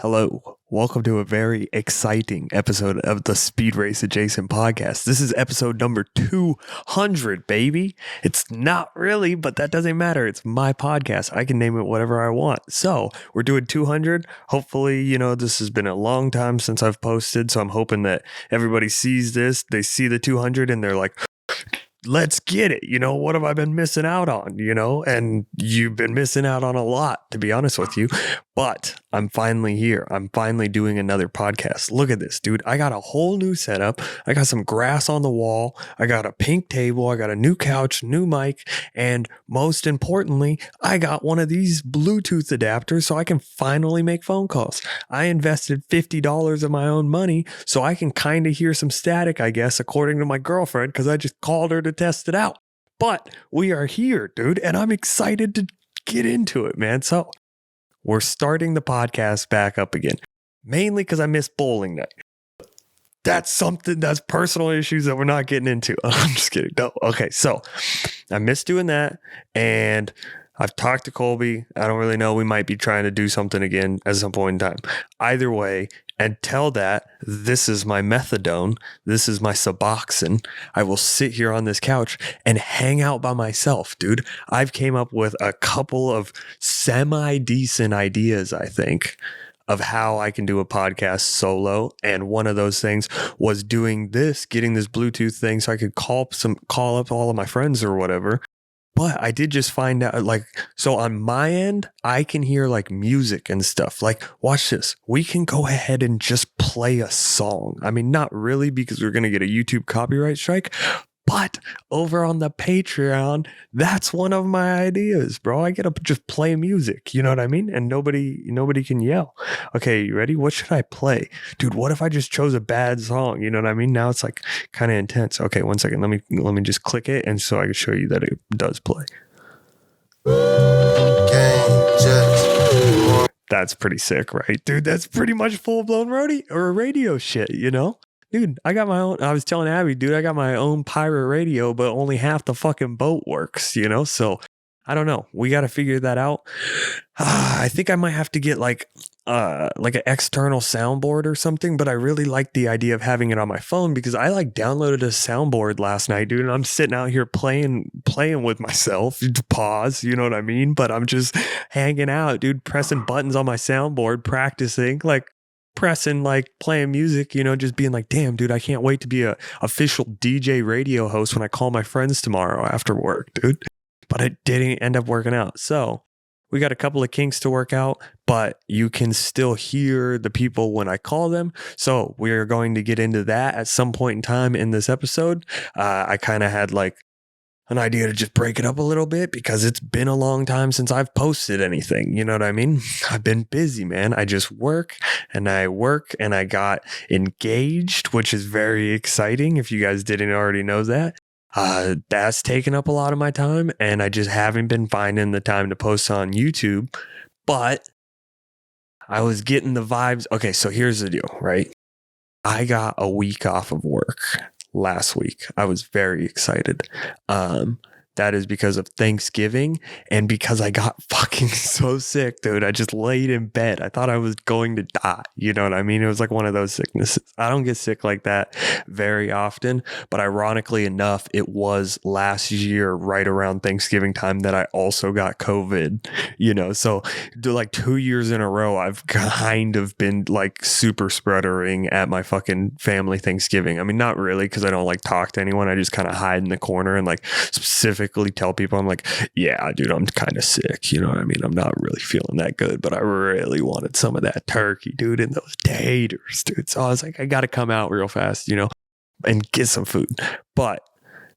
Hello, welcome to a very exciting episode of the SpeedRacinJason Podcast. This is episode number 200, baby. It's not really, but that doesn't matter. It's my podcast. I can name it whatever I want. So we're doing 200. Hopefully, this has been a long time since I've posted. So I'm hoping that everybody sees this. They see the 200 and they're like, let's get it. What have I been missing out on? And you've been missing out on a lot, to be honest with you. But I'm finally here. I'm finally doing another podcast. Look at this, dude. I got a whole new setup. I got some grass on the wall. I got a pink table. I got a new couch, new mic. And most importantly, I got one of these Bluetooth adapters so I can finally make phone calls. I invested $50 of my own money so I can kind of hear some static, I guess, according to my girlfriend, because I just called her to test it out. But we are here, dude, and I'm excited to get into it, man. So we're starting the podcast back up again, mainly because I missed bowling night. That's personal issues that we're not getting into. I'm just kidding. No. Okay, so I missed doing that, and I've talked to Colby. I don't really know. We might be trying to do something again at some point in time. Either way, until that, this is my methadone. This is my Suboxone. I will sit here on this couch and hang out by myself, dude. I've came up with a couple of semi-decent ideas, I think, of how I can do a podcast solo. And one of those things was getting this Bluetooth thing so I could call up all of my friends or whatever. But I did just find out, so on my end, I can hear music and stuff. Watch this. We can go ahead and just play a song. I mean, not really, because we're going to get a YouTube copyright strike. But over on the Patreon, that's one of my ideas, bro. I get to just play music. You know what I mean? And nobody can yell. Okay, you ready? What should I play? Dude, what if I just chose a bad song? You know what I mean? Now it's kind of intense. Okay, one second. Let me just click it, and so I can show you that it does play. That's pretty sick, right? Dude, that's pretty much full-blown radio shit, Dude, I was telling Abby, dude, I got my own pirate radio, but only half the fucking boat works, So I don't know. We got to figure that out. I think I might have to get an external soundboard or something, but I really like the idea of having it on my phone because I downloaded a soundboard last night, dude, and I'm sitting out here playing with myself. Pause, you know what I mean? But I'm just hanging out, dude, pressing buttons on my soundboard, practicing, playing music, just being damn, dude, I can't wait to be a official DJ radio host when I call my friends tomorrow after work, dude. But it didn't end up working out. So we got a couple of kinks to work out, but you can still hear the people when I call them. So we're going to get into that at some point in time in this episode. I kind of had an idea to just break it up a little bit because it's been a long time since I've posted anything. You know what I mean? I've been busy, man. I just work and I got engaged, which is very exciting. If you guys didn't already know that. That's taken up a lot of my time, and I just haven't been finding the time to post on YouTube, but I was getting the vibes. Okay, so here's the deal, right? I got a week off of work last week. I was very excited. That is because of Thanksgiving and because I got fucking so sick, dude. I just laid in bed. I thought I was going to die. You know what I mean? It was one of those sicknesses. I don't get sick like that very often, but ironically enough, it was last year right around Thanksgiving time that I also got COVID, so 2 years in a row, I've kind of been super spreadering at my fucking family Thanksgiving. I mean, not really, because I don't talk to anyone. I just kind of hide in the corner and specifically tell people I'm yeah, dude, I'm kind of sick. You know what I mean? I'm not really feeling that good, but I really wanted some of that turkey, dude, and those taters, dude. So I was I got to come out real fast, and get some food. But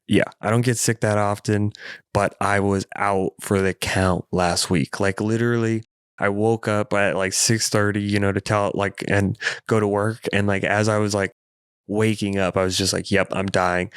yeah, I don't get sick that often, but I was out for the count last week. Literally, I woke up at 6:30, to tell and go to work. And as I was waking up, I was just yep, I'm dying.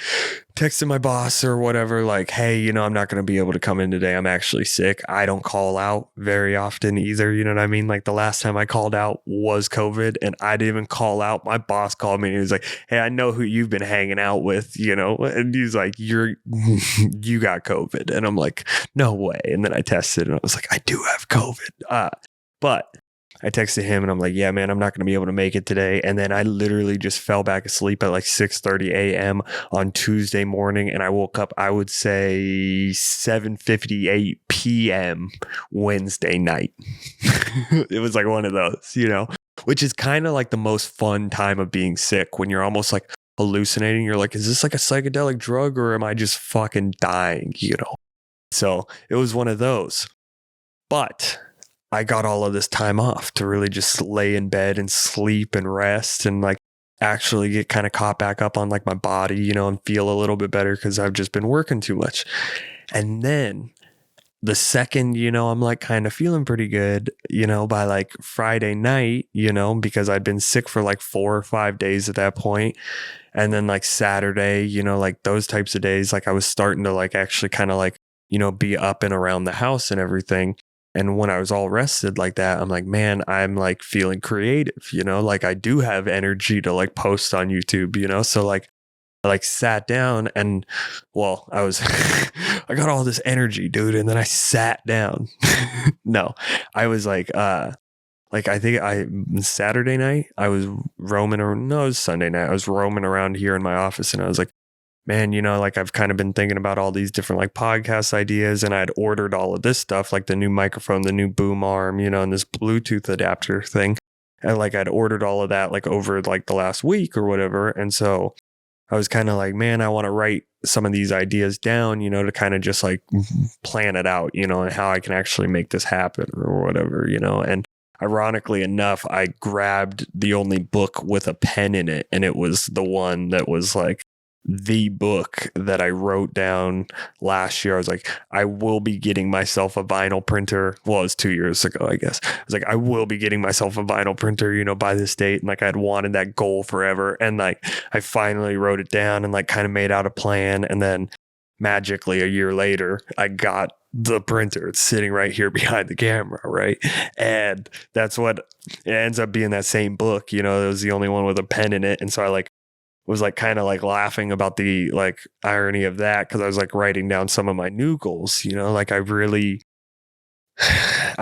Texting my boss or whatever, hey, I'm not going to be able to come in today. I'm actually sick. I don't call out very often either. You know what I mean? The last time I called out was COVID, and I didn't even call out. My boss called me and he was hey, I know who you've been hanging out with, and he's you got COVID. And I'm no way. And then I tested and I was I do have COVID. But I texted him and I'm like, yeah, man, I'm not going to be able to make it today. And then I literally just fell back asleep at like 6:30 a.m. on Tuesday morning. And I woke up, I would say 7:58 p.m. Wednesday night. It was like one of those, you know, which is kind of like the most fun time of being sick, when you're almost like hallucinating. You're like, is this like a psychedelic drug, or am I just fucking dying, you know? So it was one of those. But I got all of this time off to really just lay in bed and sleep and rest and like actually get kind of caught back up on like my body, you know, and feel a little bit better, because I've just been working too much. And then the second, you know, I'm like kind of feeling pretty good, you know, by like Friday night, you know, because I'd been sick for like 4 or 5 days at that point. And then like Saturday, you know, like those types of days, like I was starting to like actually kind of like, you know, be up and around the house and everything. And when I was all rested like that, I'm like, man, I'm like feeling creative, you know, like I do have energy to like post on YouTube, you know? So like, I like sat down and, well, I was, I got all this energy, dude. And then I sat down. No, I was like I think Saturday night, I was roaming around. No, it was Sunday night. I was roaming around here in my office and I was like, man, you know, like I've kind of been thinking about all these different like podcast ideas, and I'd ordered all of this stuff, like the new microphone, the new boom arm, you know, and this Bluetooth adapter thing. And like I'd ordered all of that like over like the last week or whatever. And so I was kind of like, man, I want to write some of these ideas down, you know, to kind of just like plan it out, you know, and how I can actually make this happen or whatever, you know. And ironically enough, I grabbed the only book with a pen in it, and it was the one that was like the book that I wrote down last year. I was like, I will be getting myself a vinyl printer. Well, it was 2 years ago, I guess. I was like, I will be getting myself a vinyl printer, you know, by this date. And like, I'd wanted that goal forever. And like, I finally wrote it down and like kind of made out a plan. And then magically a year later, I got the printer. It's sitting right here behind the camera, right? And that's what it ends up being, that same book, you know. It was the only one with a pen in it. And so I like was like kind of like laughing about the like irony of that, because I was like writing down some of my new goals, you know. Like I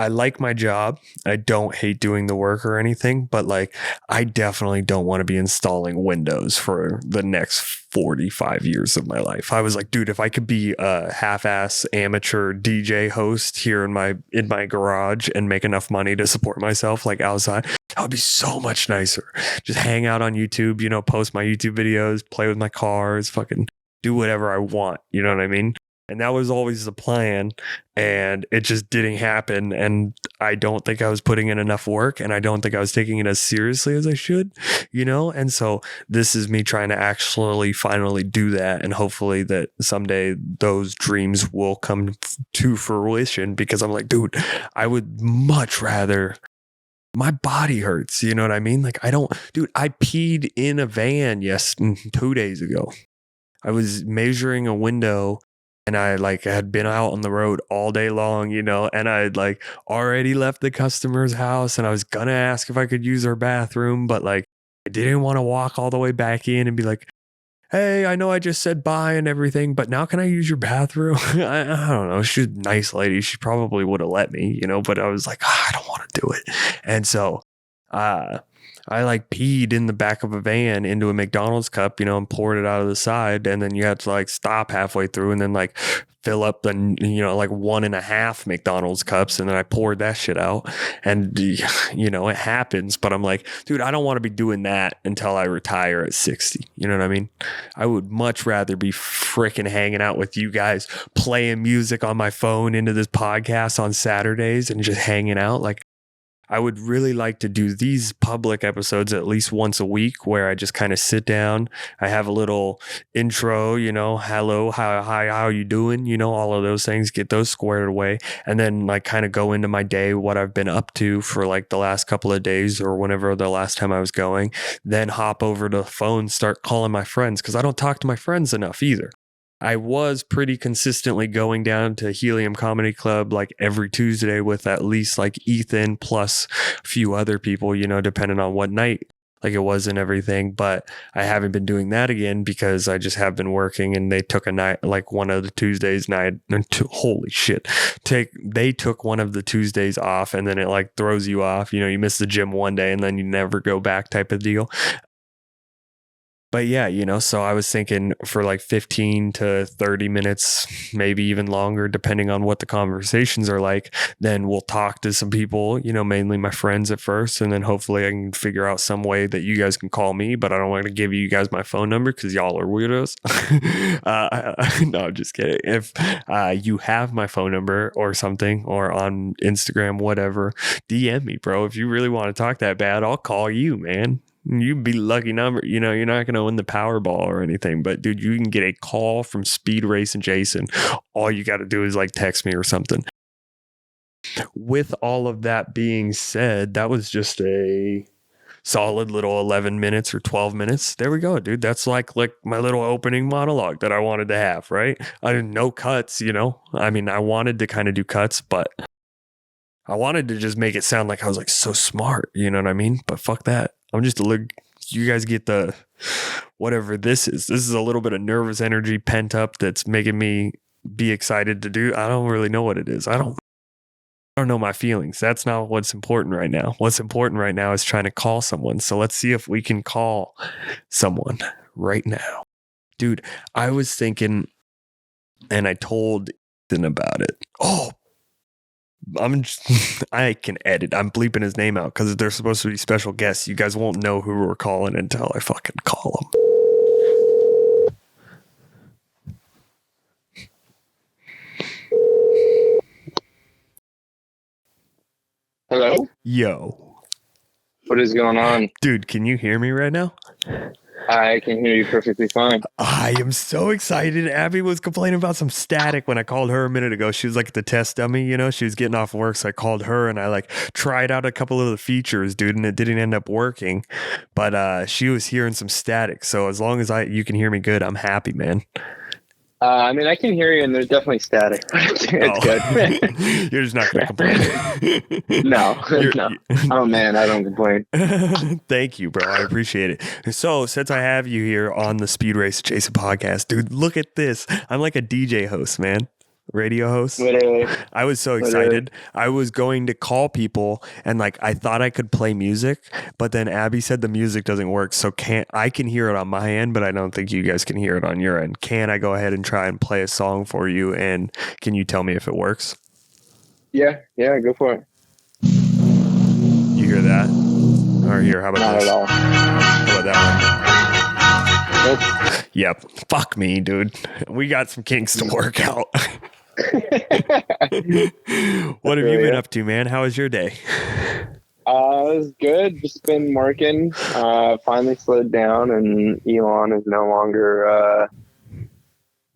like my job. I don't hate doing the work or anything, but like I definitely don't want to be installing Windows for the next 45 years of my life. I was like, dude, if I could be a half-ass amateur DJ host here in my garage and make enough money to support myself like outside, that would be so much nicer. Just hang out on YouTube, you know, post my YouTube videos, play with my cars, fucking do whatever I want. You know what I mean? And that was always the plan, and it just didn't happen. And I don't think I was putting in enough work, and I don't think I was taking it as seriously as I should, you know? And so this is me trying to actually finally do that. And hopefully that someday those dreams will come to fruition, because I'm like, dude, I would much rather, my body hurts. You know what I mean? Like I peed in a van 2 days ago. I was measuring a window, and I like had been out on the road all day long, you know, and I'd like already left the customer's house, and I was gonna ask if I could use her bathroom, but like I didn't want to walk all the way back in and be like, hey, I know I just said bye and everything, but now can I use your bathroom? I don't know. She's a nice lady. She probably would have let me, you know, but I was like, I don't want to do it. And so I like peed in the back of a van into a McDonald's cup, you know, and poured it out of the side. And then you had to like stop halfway through and then like fill up the, you know, like 1.5 McDonald's cups. And then I poured that shit out, and, you know, it happens. But I'm like, dude, I don't want to be doing that until I retire at 60. You know what I mean? I would much rather be freaking hanging out with you guys, playing music on my phone into this podcast on Saturdays and just hanging out. Like, I would really like to do these public episodes at least once a week, where I just kind of sit down. I have a little intro, you know, hello, hi, how you doing? You know, all of those things, get those squared away, and then like kind of go into my day, what I've been up to for like the last couple of days or whenever the last time I was going, then hop over to the phone, start calling my friends, because I don't talk to my friends enough either. I was pretty consistently going down to Helium Comedy Club like every Tuesday with at least like Ethan plus a few other people, you know, depending on what night. like it was and everything. But I haven't been doing that again because I just have been working, and they took a night, like one of the Tuesdays night. Holy shit. They took one of the Tuesdays off, and then it like throws you off. You miss the gym one day and then you never go back type of deal. But yeah, so I was thinking for like 15 to 30 minutes, maybe even longer, depending on what the conversations are like, then we'll talk to some people, mainly my friends at first. And then hopefully I can figure out some way that you guys can call me, but I don't want to give you guys my phone number because y'all are weirdos. No, I'm just kidding. If you have my phone number or something, or on Instagram, whatever, DM me, bro. If you really want to talk that bad, I'll call you, man. You'd be lucky number. You're not going to win the Powerball or anything, but dude, you can get a call from SpeedRacinJason. All you got to do is like text me or something. With all of that being said, that was just a solid little 11 minutes or 12 minutes. There we go, dude. That's like my little opening monologue that I wanted to have, right? No cuts, I mean, I wanted to kind of do cuts, but I wanted to just make it sound like I was like so smart, you know what I mean? But fuck that. I'm just you guys get the whatever this is. This is a little bit of nervous energy pent up that's making me be excited to do. I don't really know what it is. I don't know my feelings. That's not what's important right now. What's important right now is trying to call someone. So let's see if we can call someone right now. Dude, I was thinking, and I told Ethan about it. Oh, I can edit. I'm bleeping his name out because they're supposed to be special guests. You guys won't know who we're calling until I fucking call them. Hello? Yo. What is going on? Dude, can you hear me right now? I can hear you perfectly fine. I am so excited. Abby was complaining about some static when I called her a minute ago. She was like the test dummy, she was getting off work. So I called her and I like tried out a couple of the features, dude, and it didn't end up working. But she was hearing some static. So as long as you can hear me good, I'm happy, man. I mean, I can hear you, and there's definitely static. It's good. You're just not going to complain. No. Oh, man, I don't complain. Thank you, bro. I appreciate it. So, since I have you here on the SpeedRacinJason Podcast, dude, look at this. I'm like a DJ host, man. Radio host. Literally. I was so excited. I was going to call people and like I thought I could play music, but then Abby said the music doesn't work. So I can hear it on my end, but I don't think you guys can hear it on your end. Can I go ahead and try and play a song for you, and can you tell me if it works? Yeah, go for it. You hear that? Or here, how about Not this? at all. How about that one? Nope. Yep. Fuck me, dude. We got some kinks to work out. What have you been up to, man? How was your day? It was good. Just been working. Finally slowed down, and Elon is no longer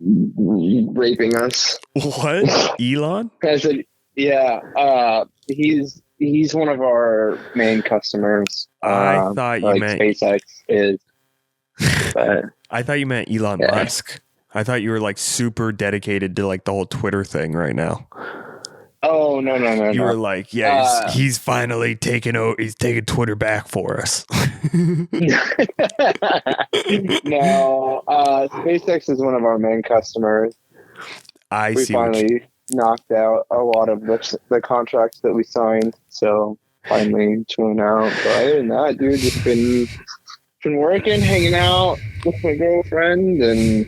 raping us. What? Elon? I said, yeah. He's one of our main customers. I thought you meant SpaceX is. But I thought you meant Elon Musk. I thought you were like super dedicated to like the whole Twitter thing right now. Oh, no. You were like, yeah, he's finally taking he's taking Twitter back for us. No, SpaceX is one of our main customers. We finally knocked out a lot of the contracts that we signed, so finally chilling out. But other than that, dude, just been working, hanging out with my girlfriend, and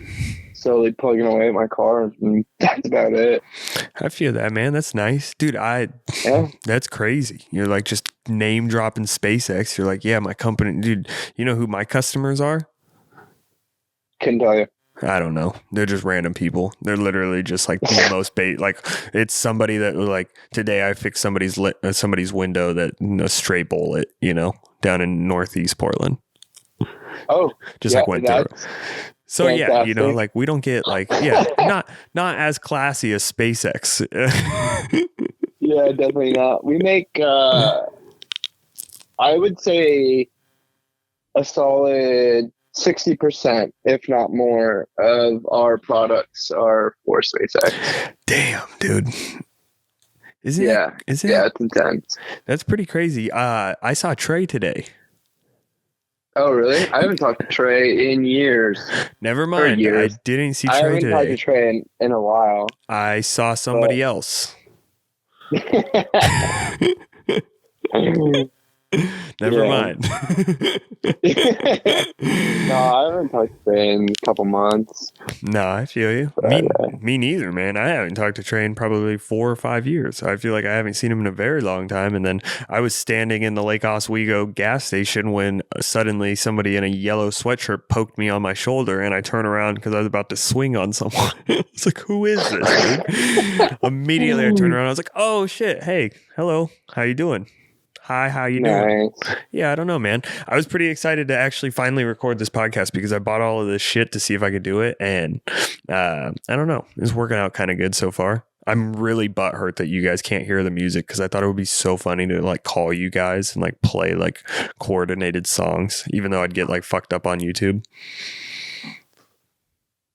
slowly plugging away at my car, and that's about it. I feel that, man. That's nice, dude. That's crazy. You're like just name dropping SpaceX. You're like, yeah, my company, dude. You know who my customers are? Couldn't tell you. I don't know. They're just random people. They're literally just like the most like it's somebody that like today I fixed somebody's window that a stray bullet, down in Northeast Portland. Oh, just like went through. So fantastic. Yeah, like we don't get like not as classy as SpaceX. Yeah, definitely not. We make I would say a solid 60%, if not more, of our products are for SpaceX. Damn, dude. Is it? Yeah, it's intense. That's pretty crazy. I saw Trey today. Oh, really? I haven't talked to Trey in years. Never mind. Years. I didn't see Trey today. I haven't talked to Trey in a while. I saw somebody else. Never mind. No, I haven't talked to Trey in a couple months. No, I feel you. Me neither, man. I haven't talked to Trey in probably 4 or 5 years. I feel like I haven't seen him in a very long time. And then I was standing in the Lake Oswego gas station when suddenly somebody in a yellow sweatshirt poked me on my shoulder, and I turned around because I was about to swing on someone. It's like, who is this, dude? Immediately I turned around. I was like, oh shit. Hey, hello. How you doing? Hi, how you doing? Yeah, I don't know, man. I was pretty excited to actually finally record this podcast because I bought all of this shit to see if I could do it. And I don't know. It's working out kind of good so far. I'm really butthurt that you guys can't hear the music because I thought it would be so funny to like call you guys and like play like coordinated songs, even though I'd get like fucked up on YouTube.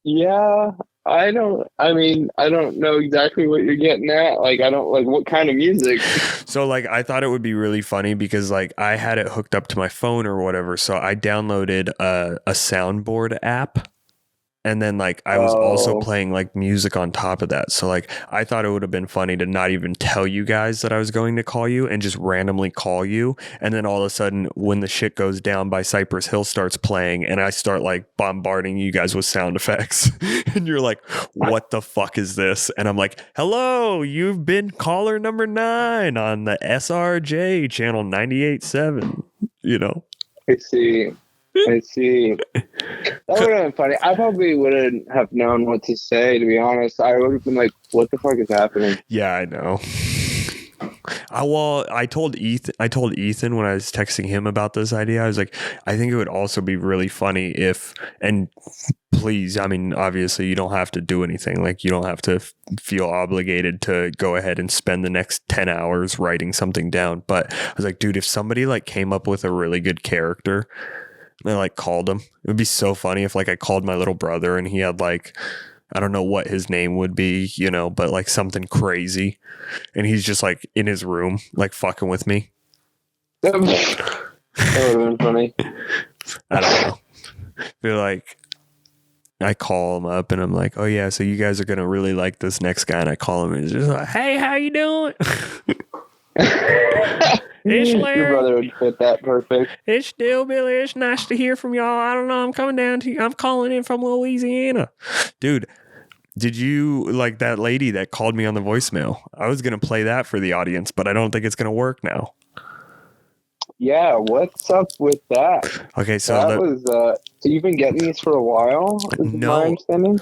Yeah. I don't know exactly what you're getting at. Like, I don't like what kind of music. So like, I thought it would be really funny because like I had it hooked up to my phone or whatever. So I downloaded a soundboard app. And then like I was also playing like music on top of that. So like I thought it would have been funny to not even tell you guys that I was going to call you and just randomly call you. And then all of a sudden when the Shit Goes Down by Cypress Hill starts playing and I start like bombarding you guys with sound effects and you're like, what the fuck is this? And I'm like, hello, you've been caller number 9 on the SRJ channel 98.7, you know? I see. That would have been funny. I probably wouldn't have known what to say, to be honest. I would have been like, what the fuck is happening? Yeah, I know. I told Ethan when I was texting him about this idea, I was like, I think it would also be really funny if, and please, I mean, obviously you don't have to do anything. Like you don't have to feel obligated to go ahead and spend the next 10 hours writing something down. But I was like, dude, if somebody like came up with a really good character, I like called him. It would be so funny if like I called my little brother and he had like, I don't know what his name would be, you know, but like something crazy. And he's just like in his room, like fucking with me. That would have been funny. I don't know. I feel like I call him up and I'm like, oh yeah, so you guys are going to really like this next guy. And I call him and he's just like, hey, how you doing? It's Larry. Your brother would fit that perfect. It's still Billy. It's nice to hear from y'all. I don't know. I'm coming down to you. I'm calling in from Louisiana. Dude, did you like that lady that called me on the voicemail? I was going to play that for the audience, but I don't think it's going to work now. Yeah, what's up with that? Okay, so that was so you've been getting these for a while? No. My understanding?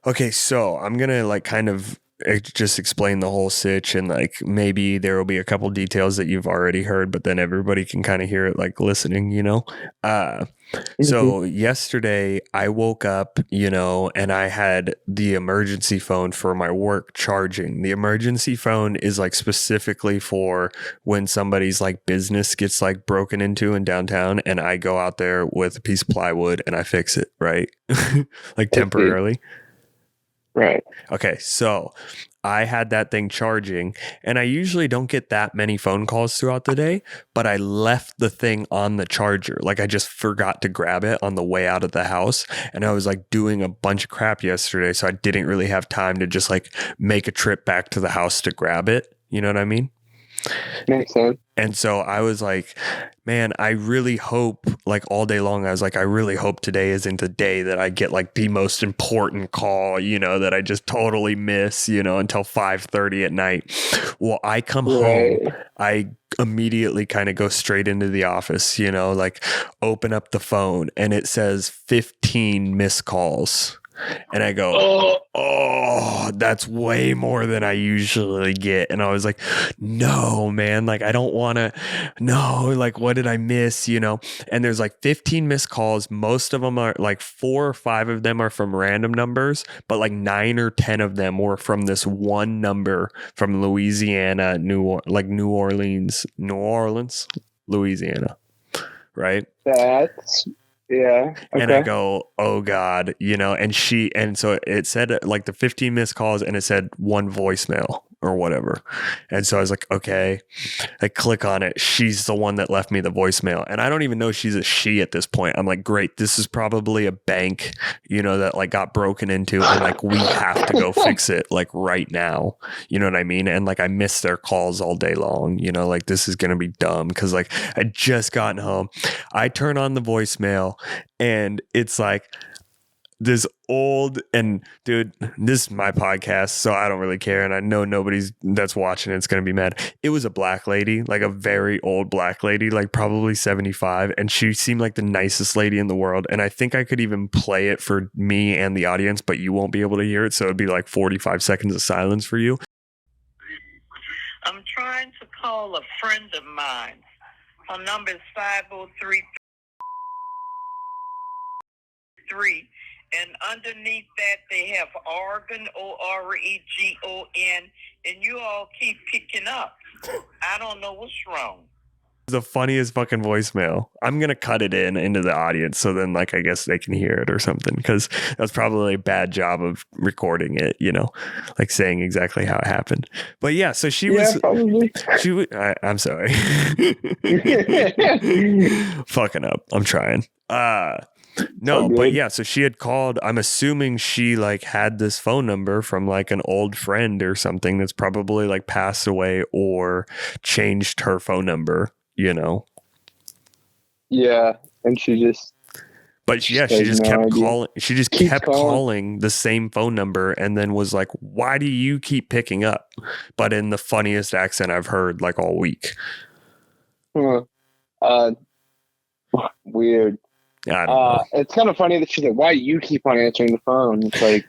Okay, so I'm going to like kind of just explain the whole sitch and like maybe there will be a couple details that you've already heard, but then everybody can kind of hear it like listening, you know? So yesterday I woke up, you know, and I had the emergency phone for my work charging. The emergency phone is like specifically for when somebody's like business gets like broken into in downtown and I go out there with a piece of plywood and I fix it, right? Like temporarily. Right. Okay, so I had that thing charging and I usually don't get that many phone calls throughout the day, but I left the thing on the charger. Like I just forgot to grab it on the way out of the house and I was like doing a bunch of crap yesterday, so I didn't really have time to just like make a trip back to the house to grab it. You know what I mean? Makes sense. And so I was like, man, I really hope, like all day long, I was like, I really hope today isn't the day that I get like the most important call, you know, that I just totally miss, you know, until 5:30 at night. Well, I come home, I immediately kind of go straight into the office, you know, like open up the phone and it says 15 missed calls. And I go, oh, that's way more than I usually get. And I was like, no, man, like, I don't want to, no, like, what did I miss, you know? And there's like 15 missed calls. Most of them are like 4 or 5 of them are from random numbers, but like 9 or 10 of them were from this one number from Louisiana, New Orleans, Louisiana, right? Yeah. Okay. And I go, oh God, you know, and so it said like the 15 missed calls and it said 1 voicemail, or whatever. And so I was like, okay, I click on it. She's the one that left me the voicemail. And I don't even know she's a she at this point. I'm like, great, this is probably a bank, that like got broken into, and like we have to go fix it like right now. You know what I mean? And like I miss their calls all day long, like this is going to be dumb because like I just gotten home. I turn on the voicemail and it's like, this old, and dude, this is my podcast, so I don't really care. And I know nobody's that's watching it's going to be mad. It was a black lady, like a very old black lady, like probably 75. And she seemed like the nicest lady in the world. And I think I could even play it for me and the audience, but you won't be able to hear it. So it'd be like 45 seconds of silence for you. I'm trying to call a friend of mine. Her number is 503. And underneath that, they have Oregon, Oregon, and you all keep picking up. I don't know what's wrong. The funniest fucking voicemail. I'm going to cut it into the audience. So then like, I guess they can hear it or something. Cause that's probably a bad job of recording it, like saying exactly how it happened. But yeah, so I'm sorry. Fucking up. I'm trying. No, but yeah, so she had called. I'm assuming she like had this phone number from like an old friend or something that's probably like passed away or changed her phone number, Yeah, and she just. But yeah, she just kept calling. She just kept calling the same phone number, and then was like, "Why do you keep picking up?" But in the funniest accent I've heard like all week. Weird. I don't know. It's kind of funny that she's like, "Why do you keep on answering the phone?" It's like,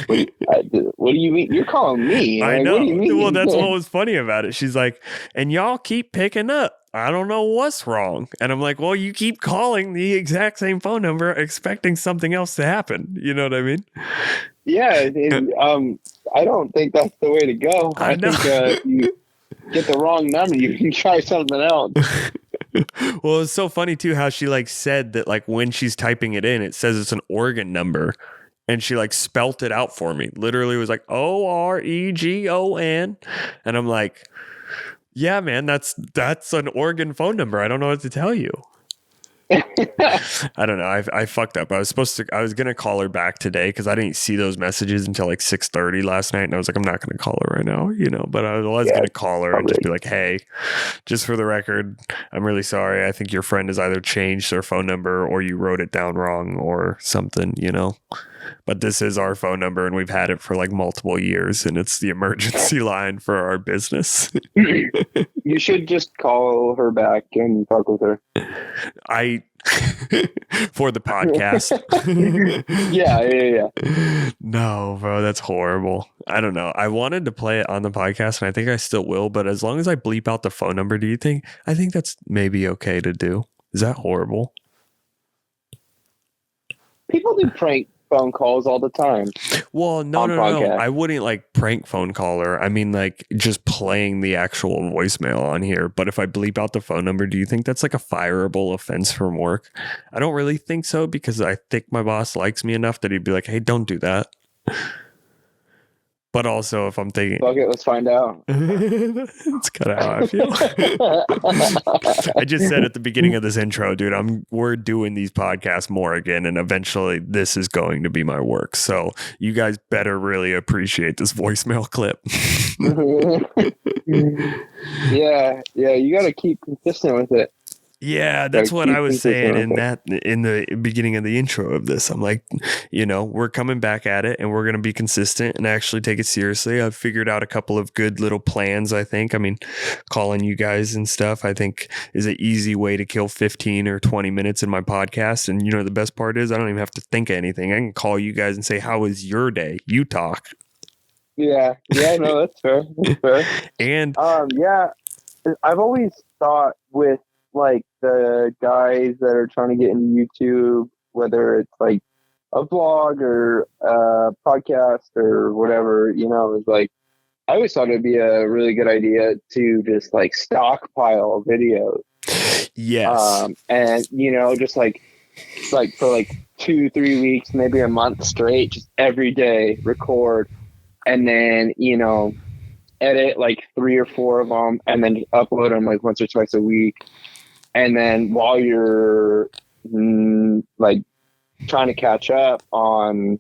what do you mean? You're calling me. I like, know. What do you mean? Well, that's what was funny about it. She's like, and y'all keep picking up. I don't know what's wrong. And I'm like, well, you keep calling the exact same phone number, expecting something else to happen. You know what I mean? Yeah. I don't think that's the way to go. I think if you get the wrong number, you can try something else. Well, it's so funny too how she like said that like when she's typing it in, it says it's an Oregon number, and she like spelt it out for me. Literally was like OREGON, and I'm like, yeah, man, that's an Oregon phone number. I don't know what to tell you. I don't know. I fucked up. I was going to call her back today because I didn't see those messages until like 6:30 last night. And I was like, I'm not going to call her right now, but I was going to call her and just be like, hey, just for the record, I'm really sorry. I think your friend has either changed their phone number or you wrote it down wrong or something, But this is our phone number and we've had it for like multiple years and it's the emergency line for our business. You should just call her back and talk with her. For the podcast. Yeah. No, bro, that's horrible. I don't know. I wanted to play it on the podcast and I think I still will, but as long as I bleep out the phone number, I think that's maybe okay to do. Is that horrible? People do prank phone calls all the time. Well, no. I wouldn't like prank phone caller. I mean, like just playing the actual voicemail on here. But if I bleep out the phone number, do you think that's like a fireable offense from work? I don't really think so because I think my boss likes me enough that he'd be like, hey, don't do that. But also, if I'm thinking, fuck it, let's find out. That's kind of how I feel. I just said at the beginning of this intro, dude, we're doing these podcasts more again, and eventually this is going to be my work. So you guys better really appreciate this voicemail clip. Yeah, you got to keep consistent with it. Yeah, that's what I was saying in the beginning of the intro of this. I'm like, we're coming back at it and we're going to be consistent and actually take it seriously. I've figured out a couple of good little plans, I think. I mean, calling you guys and stuff, I think is an easy way to kill 15 or 20 minutes in my podcast. And the best part is I don't even have to think of anything. I can call you guys and say, how was your day? You talk. Yeah, no, that's fair. And I've always thought with like the guys that are trying to get into YouTube, whether it's like a vlog or a podcast or whatever, it's like I always thought it'd be a really good idea to just like stockpile videos. Yes. And just like for like 2-3 weeks, maybe a month straight, just every day record, and then edit like 3 or 4 of them and then upload them like once or twice a week. And then while you're like trying to catch up on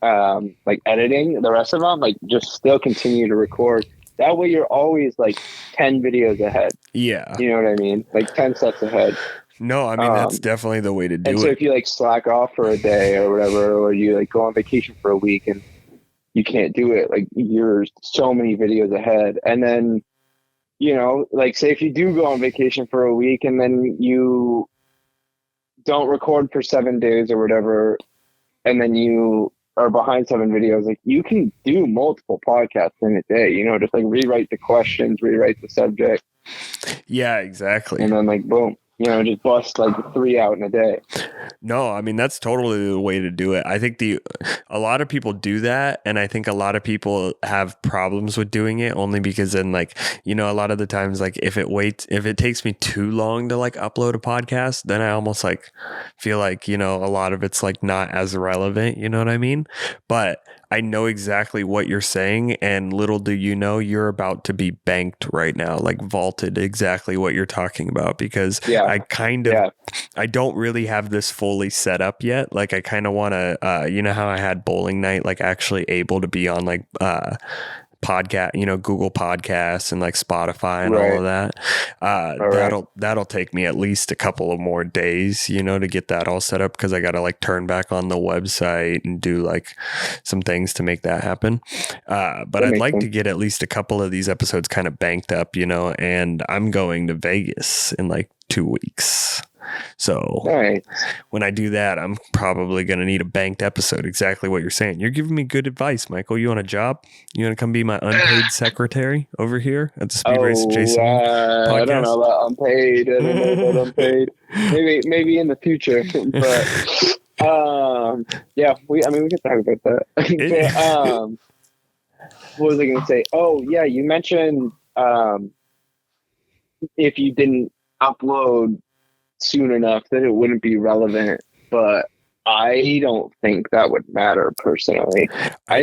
like editing the rest of them, like just still continue to record. That way you're always like 10 videos ahead. Yeah. You know what I mean? Like 10 steps ahead. No, I mean, that's definitely the way to do it. And so if you like slack off for a day or whatever, or you like go on vacation for a week and you can't do it, like you're so many videos ahead. And then, you know, like say if you do go on vacation for a week and then you don't record for 7 days or whatever, and then you are behind 7 videos, like you can do multiple podcasts in a day, you know, just like rewrite the questions, rewrite the subject. Yeah, exactly. And then like, boom, you know, just bust like 3 out in a day. No, I mean, that's totally the way to do it. I think a lot of people do that. And I think a lot of people have problems with doing it only because then like, you know, a lot of the times, like if it takes me too long to like upload a podcast, then I almost like feel like, you know, a lot of it's like not as relevant, you know what I mean? But I know exactly what you're saying, and little do you know, you're about to be banked right now, like vaulted, exactly what you're talking about, because I don't really have this fully set up yet. Like I kind of want to, you know how I had bowling night, like actually able to be on like, podcast, you know, Google Podcasts and like Spotify and all of that. That'll take me at least a couple of more days, you know, to get that all set up, because I got to like turn back on the website and do like some things to make that happen. But I'd like to get at least a couple of these episodes kind of banked up, you know, and I'm going to Vegas in like 2 weeks. So when I do that, I'm probably going to need a banked episode. Exactly what you're saying. You're giving me good advice, Michael. You want a job? You want to come be my unpaid secretary over here at the SpeedRacinJason Podcast? I don't know about unpaid. I don't know about unpaid. Maybe in the future. But yeah, we can talk about that. What was I going to say? Oh yeah, you mentioned if you didn't upload soon enough that it wouldn't be relevant, but I don't think that would matter personally. I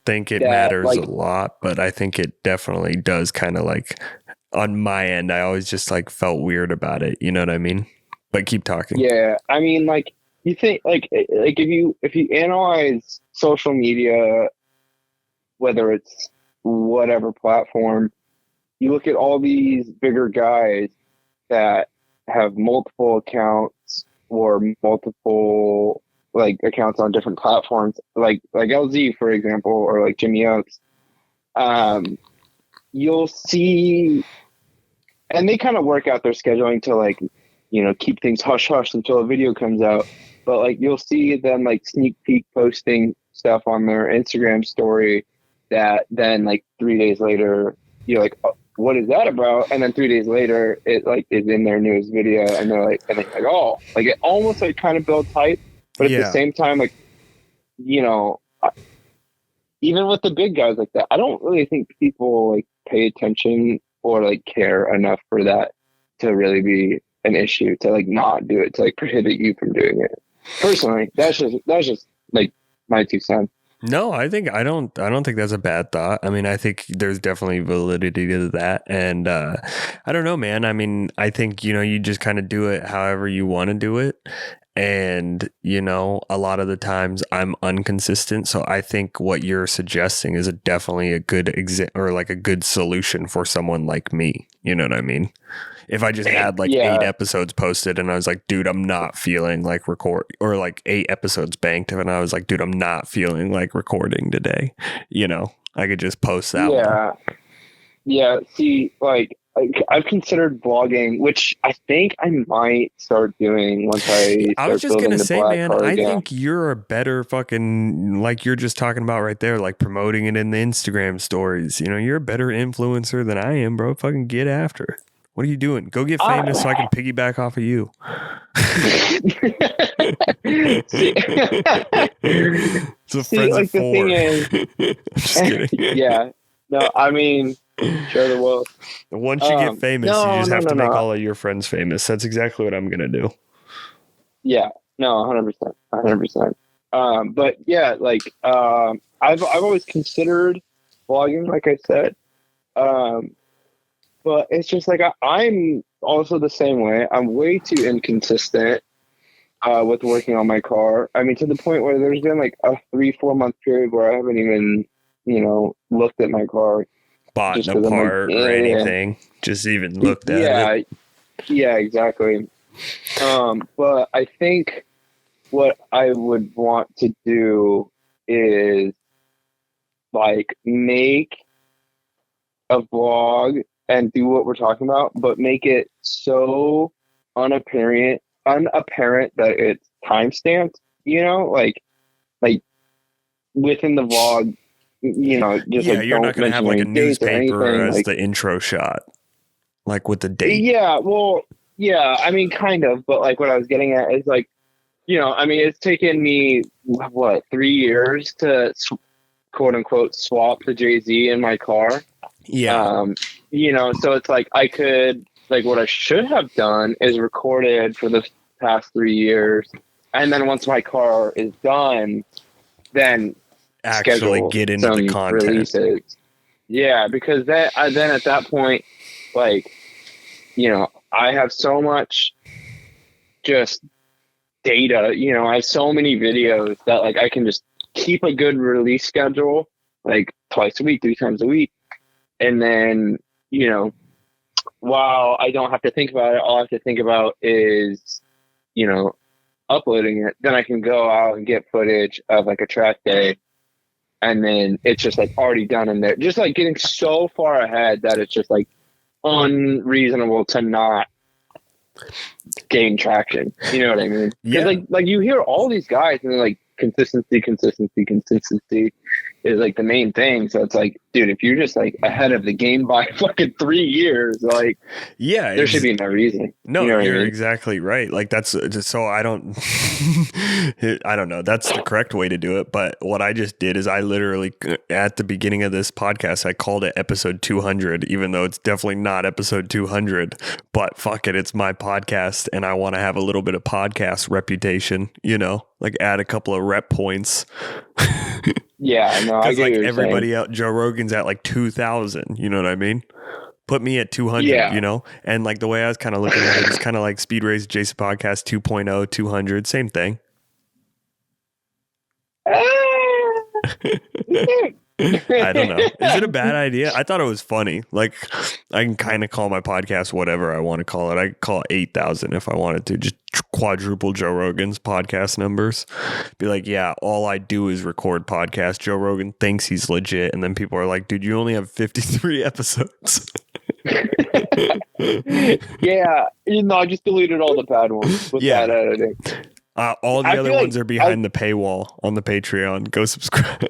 think it matters like, a lot, but I think it definitely does kind of like on my end. I always just like felt weird about it. You know what I mean? But keep talking. Yeah. I mean, like you think like if you analyze social media, whether it's whatever platform, you look at all these bigger guys that have multiple accounts or multiple like accounts on different platforms, like LZ, for example, or like Jimmy Oaks. You'll see, and they kind of work out their scheduling to like, you know, keep things hush hush until a video comes out. But like you'll see them like sneak peek posting stuff on their Instagram story that then like 3 days later you're like, oh, what is that about? And then 3 days later, it like is in their newest video, and they're like, oh, like it almost like kind of builds hype, but at the same time, like, you know, even with the big guys like that, I don't really think people like pay attention or like care enough for that to really be an issue to like not do it, to like prohibit you from doing it. Personally, that's just like my 2 cents. No, I don't think that's a bad thought. I mean, I think there's definitely validity to that. And I don't know, man. I mean, I think, you know, you just kind of do it however you want to do it. And, you know, a lot of the times I'm inconsistent. So I think what you're suggesting is definitely a good or like a good solution for someone like me. You know what I mean? If I just had like 8 episodes posted and I was like, dude, I'm not feeling like record, or like 8 episodes banked, and I was like, dude, I'm not feeling like recording today. You know, I could just post that one. Yeah. See, like I've considered blogging, which I think I might start doing once I was just going to say, man, I think you're a better fucking, like you're just talking about right there, like promoting it in the Instagram stories. You know, you're a better influencer than I am, bro. Fucking get after it. What are you doing? Go get famous so I can piggyback off of you. So friends like of 4. The thing is, just kidding. Yeah. No, I mean, share the world. Once you get famous, you just have to make all of your friends famous. That's exactly what I'm going to do. Yeah. No, 100%. 100%. But yeah, like I've always considered vlogging, like I said. But it's just like I'm also the same way. I'm way too inconsistent with working on my car. I mean, to the point where there's been like a 3-4 month period where I haven't even, looked at my car. Bought a part or anything. Just even looked at it. Yeah, exactly. But I think what I would want to do is like make a vlog and do what we're talking about, but make it so unapparent that it's timestamped, like within the vlog, just you're not going to have like a newspaper as the intro shot, like with the date. Yeah, well, yeah, I mean, kind of, but like what I was getting at is like, I mean, it's taken me 3 years to quote unquote swap the Jay-Z in my car. Yeah. So it's like I could, like, what I should have done is recorded for the past 3 years, and then once my car is done, then actually get into the content. Releases. Yeah, because then at that point, like, I have so much just data. I have so many videos that like I can just keep a good release schedule, like twice a week, 3 times a week. And then, while I don't have to think about it, all I have to think about is, uploading it. Then I can go out and get footage of like a track day. And then it's just like already done in there. Just like getting so far ahead that it's just like unreasonable to not gain traction. You know what I mean? Yeah. Like you hear all these guys and they're like, consistency is like the main thing. So it's like, dude, if you're just like ahead of the game by fucking 3 years, like, there should be no reason. No, you're exactly right. Like that's just so I don't know. That's the correct way to do it. But what I just did is I literally at the beginning of this podcast, I called it episode 200, even though it's definitely not episode 200, but fuck it. It's my podcast and I want to have a little bit of podcast reputation, like add a couple of rep points. Yeah, no, I get like what everybody else, Joe Rogan's at like 2,000. You know what I mean? Put me at 200. Yeah. And like the way I was kind of looking at it is kind of like SpeedRacinJason Podcast 2.0, 200, same thing. I don't know. Is it a bad idea? I thought it was funny. Like I can kind of call my podcast whatever I want to call it. I could call it 8,000 if I wanted to. Just quadruple Joe Rogan's podcast numbers. Be like, yeah, all I do is record podcasts. Joe Rogan thinks he's legit. And then people are like, dude, you only have 53 episodes. Yeah. I just deleted all the bad ones with bad editing. All the other ones are behind the paywall on the Patreon. Go subscribe.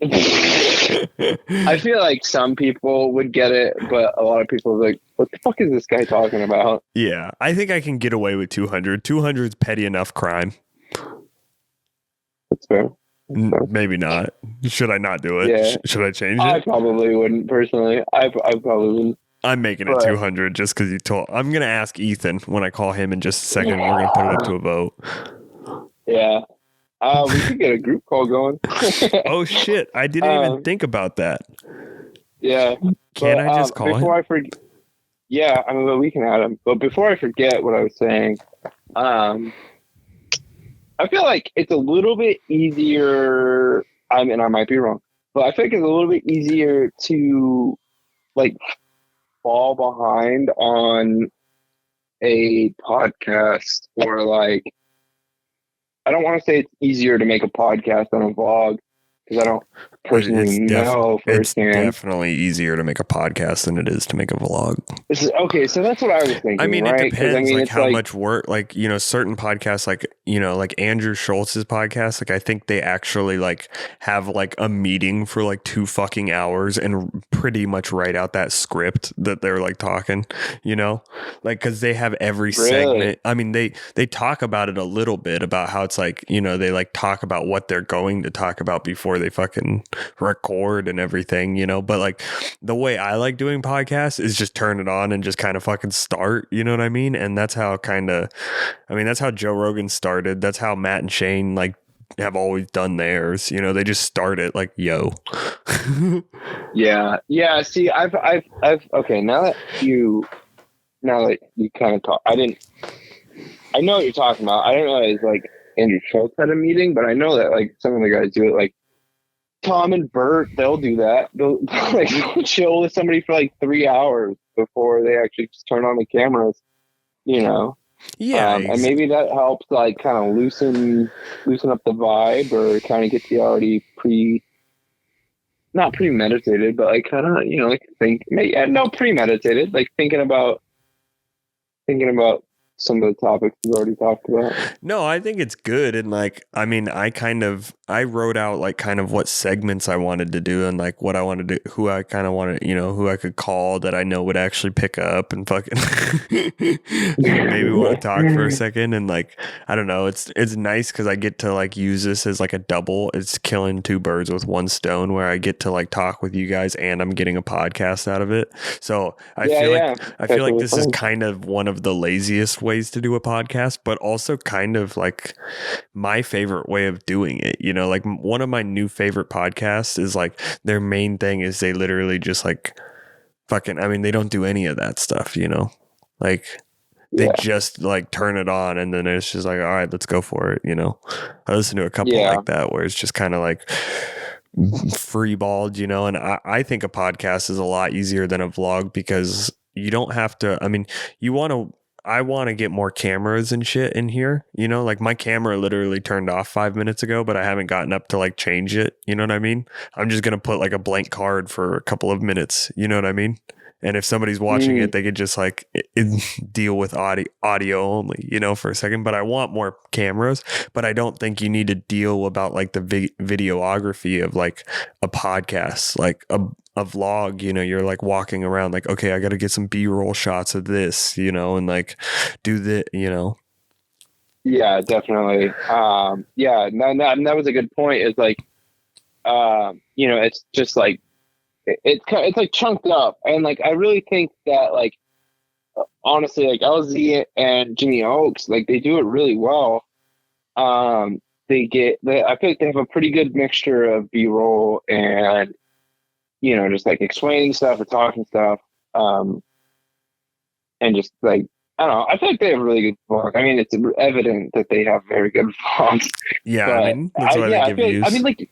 I feel like some people would get it, but a lot of people are like, what the fuck is this guy talking about? Yeah, I think I can get away with 200. 200 is petty enough crime. That's fair. Maybe not. Should I not do it? Yeah. Should I change it? I probably wouldn't, personally. I probably wouldn't. I'm making it 200 just because you told. I'm going to ask Ethan when I call him in just a second. We're going to put it up to a vote. Yeah. We could get a group call going. Oh shit! I didn't even think about that. Yeah. Can I just call him? I forget? Yeah, I mean, we can add him. But before I forget what I was saying, I feel like it's a little bit easier. I mean, I might be wrong, but I think it's a little bit easier to like fall behind on a podcast or like. I don't want to say it's easier to make a podcast than a vlog because I don't personally know firsthand. It's definitely easier to make a podcast than it is to make a vlog. Okay, so that's what I was thinking. I mean, right? it depends. I mean, like how much work, like, certain podcasts, like, like Andrew Schultz's podcast, like I think they actually like have like a meeting for like 2 fucking hours and pretty much write out that script that they're like talking, like, cause they have every segment. I mean, they talk about it a little bit about how it's like, they like talk about what they're going to talk about before they fucking record and everything, but like the way I like doing podcasts is just turn it on and just kind of fucking start, you know what I mean? And that's how that's how Joe Rogan started. That's how Matt and Shane like have always done theirs. You know, they just start it like, yo. Yeah. See, I've okay. Now that you kind of talk, I know what you're talking about. I didn't realize like Andrew Schultz had a meeting, but I know that like some of the guys do it. Like Tom and Bert, they'll do that. They'll like chill with somebody for like 3 hours before they actually just turn on the cameras. You know. Yeah, and maybe that helps like kind of loosen up the vibe, or kind of get you already not premeditated, but like kind of, you know, like premeditated, like thinking about some of the topics we've already talked about. No, I think it's good. And like, I mean, I wrote out like kind of what segments I wanted to do and like what I wanted to, who I kind of wanted, you know, who I could call that I know would actually pick up and fucking maybe want to talk for a second. And like, I don't know, it's nice because I get to like use this as like a double. It's killing two birds with one stone, where I get to like talk with you guys and I'm getting a podcast out of it. So I feel like this is kind of one of the laziest ways to do a podcast, but also kind of like my favorite way of doing it. You know, like one of my new favorite podcasts is like their main thing is they literally just like fucking, I mean, they don't do any of that stuff, you know, like they just like turn it on and then it's just like, all right, let's go for it. You know, I listen to a couple like that where it's just kind of like free balled, you know, and I think a podcast is a lot easier than a vlog because you don't have to, I mean, I want to get more cameras and shit in here, you know, like my camera literally turned off 5 minutes ago, but I haven't gotten up to like change it. You know what I mean? I'm just going to put like a blank card for a couple of minutes. You know what I mean? And if somebody's watching it, they could just like deal with audio only, you know, for a second. But I want more cameras, but I don't think you need to deal about like the videography of like a podcast, like a vlog. You know, you're like walking around like, okay, I got to get some B-roll shots of this, you know, and like do the, you know. Yeah, definitely. Yeah, and that was a good point. Is like, you know, it's just like, it's like chunked up, and like I really think that like honestly, like LZ and Jimmy Oaks, like they do it really well. I feel like they have a pretty good mixture of B-roll and, you know, just like explaining stuff or talking stuff, and just like, I don't know, I feel like they have a really good vlog. I mean, it's evident that they have very good vlogs. Yeah, I mean, that's why they give views. I mean, like,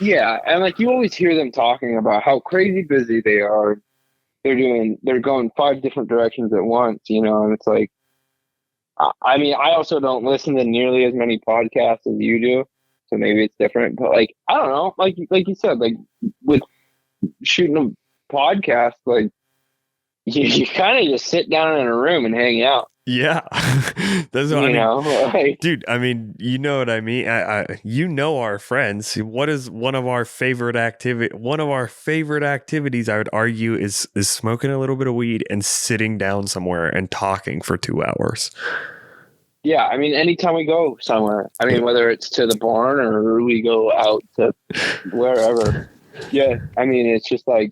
yeah, and like you always hear them talking about how crazy busy they are. They're going 5 different directions at once, you know, and it's like, I mean, I also don't listen to nearly as many podcasts as you do, so maybe it's different. But like, I don't know, like you said, like with shooting a podcast, like you kind of just sit down in a room and hang out. Yeah, that's what I mean. Know, like, dude, I mean, you know what I mean? You know our friends. What is one of our favorite activities, I would argue, is smoking a little bit of weed and sitting down somewhere and talking for 2 hours. Yeah, I mean, anytime we go somewhere, I mean, whether it's to the barn or we go out to wherever. Yeah, I mean, it's just like,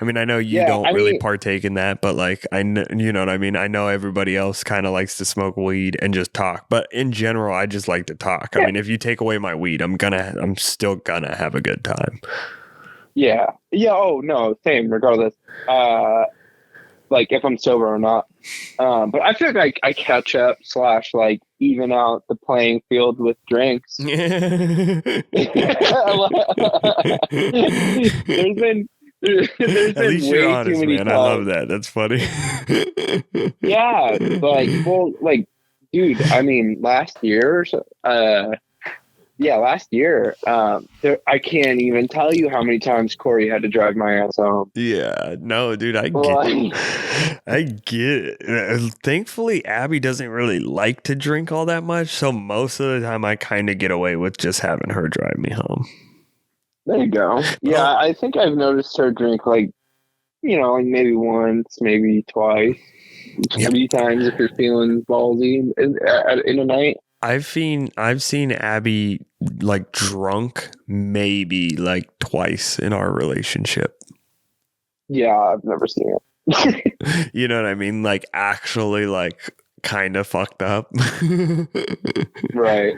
I mean, I know you don't really partake in that, but like, I know, you know what I mean? I know everybody else kind of likes to smoke weed and just talk, but in general, I just like to talk. I mean, if you take away my weed, I'm still gonna have a good time. Yeah. Oh no, same, regardless. Like if I'm sober or not. But I feel like I catch up / like even out the playing field with drinks. There's At least you're honest, man. I love that. That's funny. Yeah, like, well, like, dude, I mean, last year, I can't even tell you how many times Corey had to drive my ass home. Yeah, no, dude, I get it. Thankfully, Abby doesn't really like to drink all that much, so most of the time I kind of get away with just having her drive me home. There you go. Yeah, I think I've noticed her drink like, you know, like maybe once, maybe twice, 3 times if you're feeling ballsy in a night. I've seen Abby like drunk maybe like twice in our relationship. Yeah, I've never seen it. You know what I mean? Like actually like kind of fucked up. Right.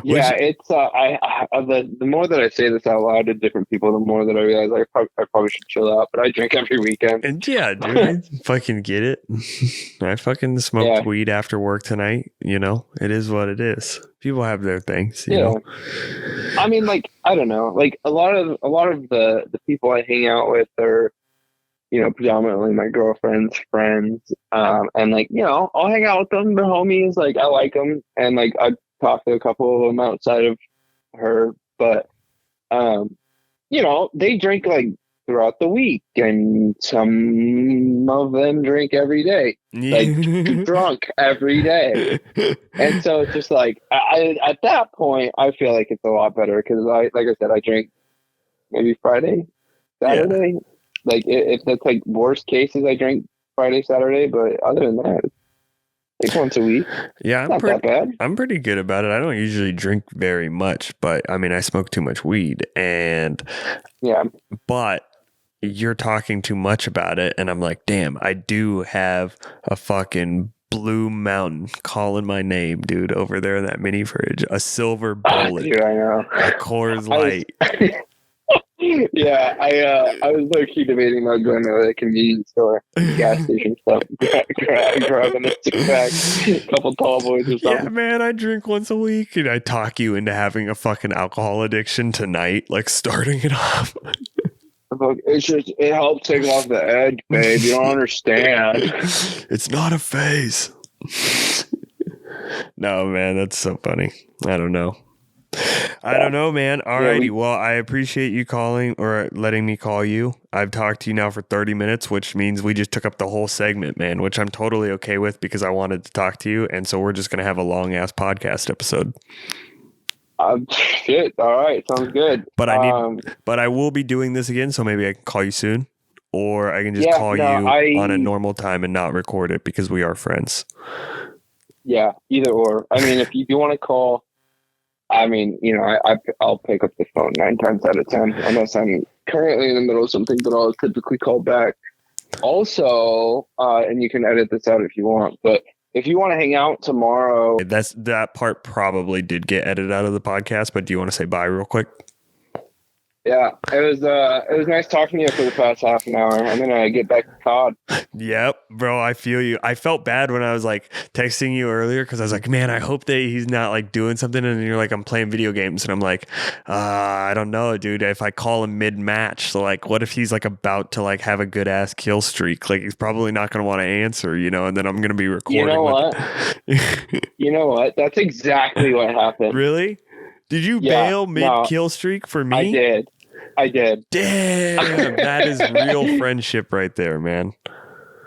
Yeah, it's the more that I say this out loud to different people, the more that I realize I probably should chill out. But I drink every weekend. And yeah, dude, I fucking get it. I fucking smoked weed after work tonight. You know, it is what it is. People have their things. You know? I mean, like, I don't know. Like a lot of the people I hang out with are, you know, predominantly my girlfriend's friends. And like, you know, I'll hang out with them. They're homies. Like, I like them. And like, I talk to a couple of them outside of her. But, you know, they drink like throughout the week. And some of them drink every day. Like, drunk every day. And so it's just like, at that point, I feel like it's a lot better. Because like I said, I drink maybe Friday, Saturday. Yeah. Like, if that's like worst cases, I drink Friday, Saturday, but other than that, like once a week. Yeah, not that bad. I'm pretty good about it. I don't usually drink very much, but I mean, I smoke too much weed, and but you're talking too much about it, and I'm like, damn, I do have a fucking Blue Mountain calling my name, dude, over there in that mini fridge, a silver bullet, dude, I know, a Coors Light. Yeah, I was low key debating about going to a convenience store, gas station stuff, grabbing a six-pack, a couple tall boys or something. Yeah, man, I drink once a week, and I talk you into having a fucking alcohol addiction tonight, like starting it off. It helps take off the edge, babe. You don't understand. It's not a phase. No, man, that's so funny. I don't know. I don't know, man. Alrighty. Well, I appreciate you calling or letting me call you. I've talked to you now for 30 minutes, which means we just took up the whole segment, man, which I'm totally okay with because I wanted to talk to you. And so we're just going to have a long ass podcast episode. Shit. All right. Sounds good. But I will be doing this again. So maybe I can call you soon, or I can just call you on a normal time and not record it because we are friends. Yeah. Either or. I mean, if you do want to call, I mean, you know, I'll pick up the phone 9 times out of 10, unless I'm currently in the middle of something, but I'll typically call back. Also, and you can edit this out if you want, but if you want to hang out tomorrow. That part probably did get edited out of the podcast, but do you want to say bye real quick? Yeah, it was nice talking to you for the past half an hour. I'm gonna get back to COD. Yep, bro, I feel you. I felt bad when I was like texting you earlier because I was like, man, I hope that he's not like doing something. And you're like, I'm playing video games, and I'm like, I don't know, dude. If I call him mid-match, so like, what if he's like about to like have a good ass kill streak? Like, he's probably not gonna want to answer, you know. And then I'm gonna be recording. You know what? You know what? That's exactly what happened. Really? Did you bail mid-kill streak for me? I did. Damn, that is real friendship right there, man.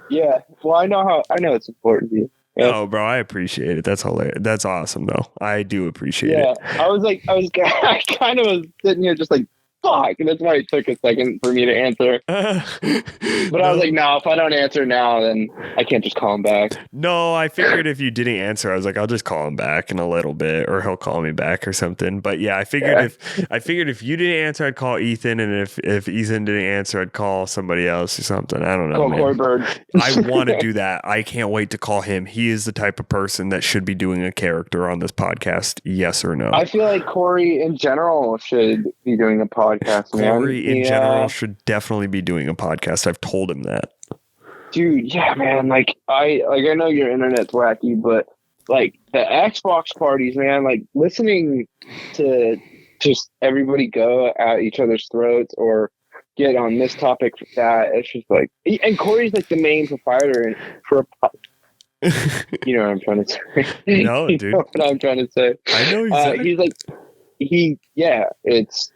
Yeah. Well, I know it's important to you. Yeah. Oh, bro, I appreciate it. That's hilarious. That's awesome, though. I do appreciate it. Yeah. I kind of was sitting here just like, fuck. And that's why it took a second for me to answer. But I was like, no, if I don't answer now, then I can't just call him back. No, I figured if you didn't answer, I was like, I'll just call him back in a little bit, or he'll call me back or something. But yeah, I figured if you didn't answer, I'd call Ethan, and if Ethan didn't answer, I'd call somebody else or something. I don't know. Call Corey Bird. I want to do that. I can't wait to call him. He is the type of person that should be doing a character on this podcast. Yes or no? I feel like Corey in general should be doing a podcast. Corey in general should definitely be doing a podcast. I've told him that. Dude, yeah, man. Like I know your internet's wacky, but like the Xbox parties, man. Like listening to just everybody go at each other's throats or get on this topic for that. It's just like, and Corey's like the main proprietor for a. You know what I'm trying to say? No, dude. You know what I'm trying to say? I know exactly. He's like, he needs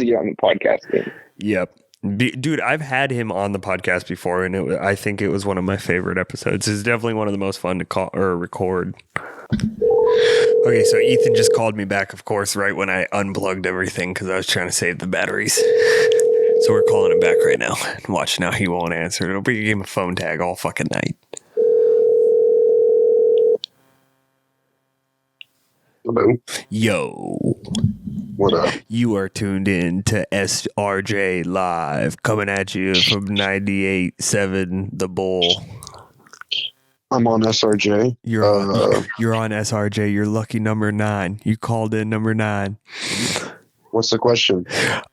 to get on the podcast game. Yep. Dude, I've had him on the podcast before, and I think it was one of my favorite episodes. It's definitely one of the most fun to call or record. Okay, so Ethan just called me back, of course, right when I unplugged everything because I was trying to save the batteries. So we're calling him back right now. Watch now, he won't answer. It'll be a game of phone tag all fucking night. Hello. Yo. What up? You are tuned in to SRJ Live, coming at you from 98.7 The Bull. I'm on SRJ. You're on SRJ. You're lucky number 9. You called in number 9. What's the question?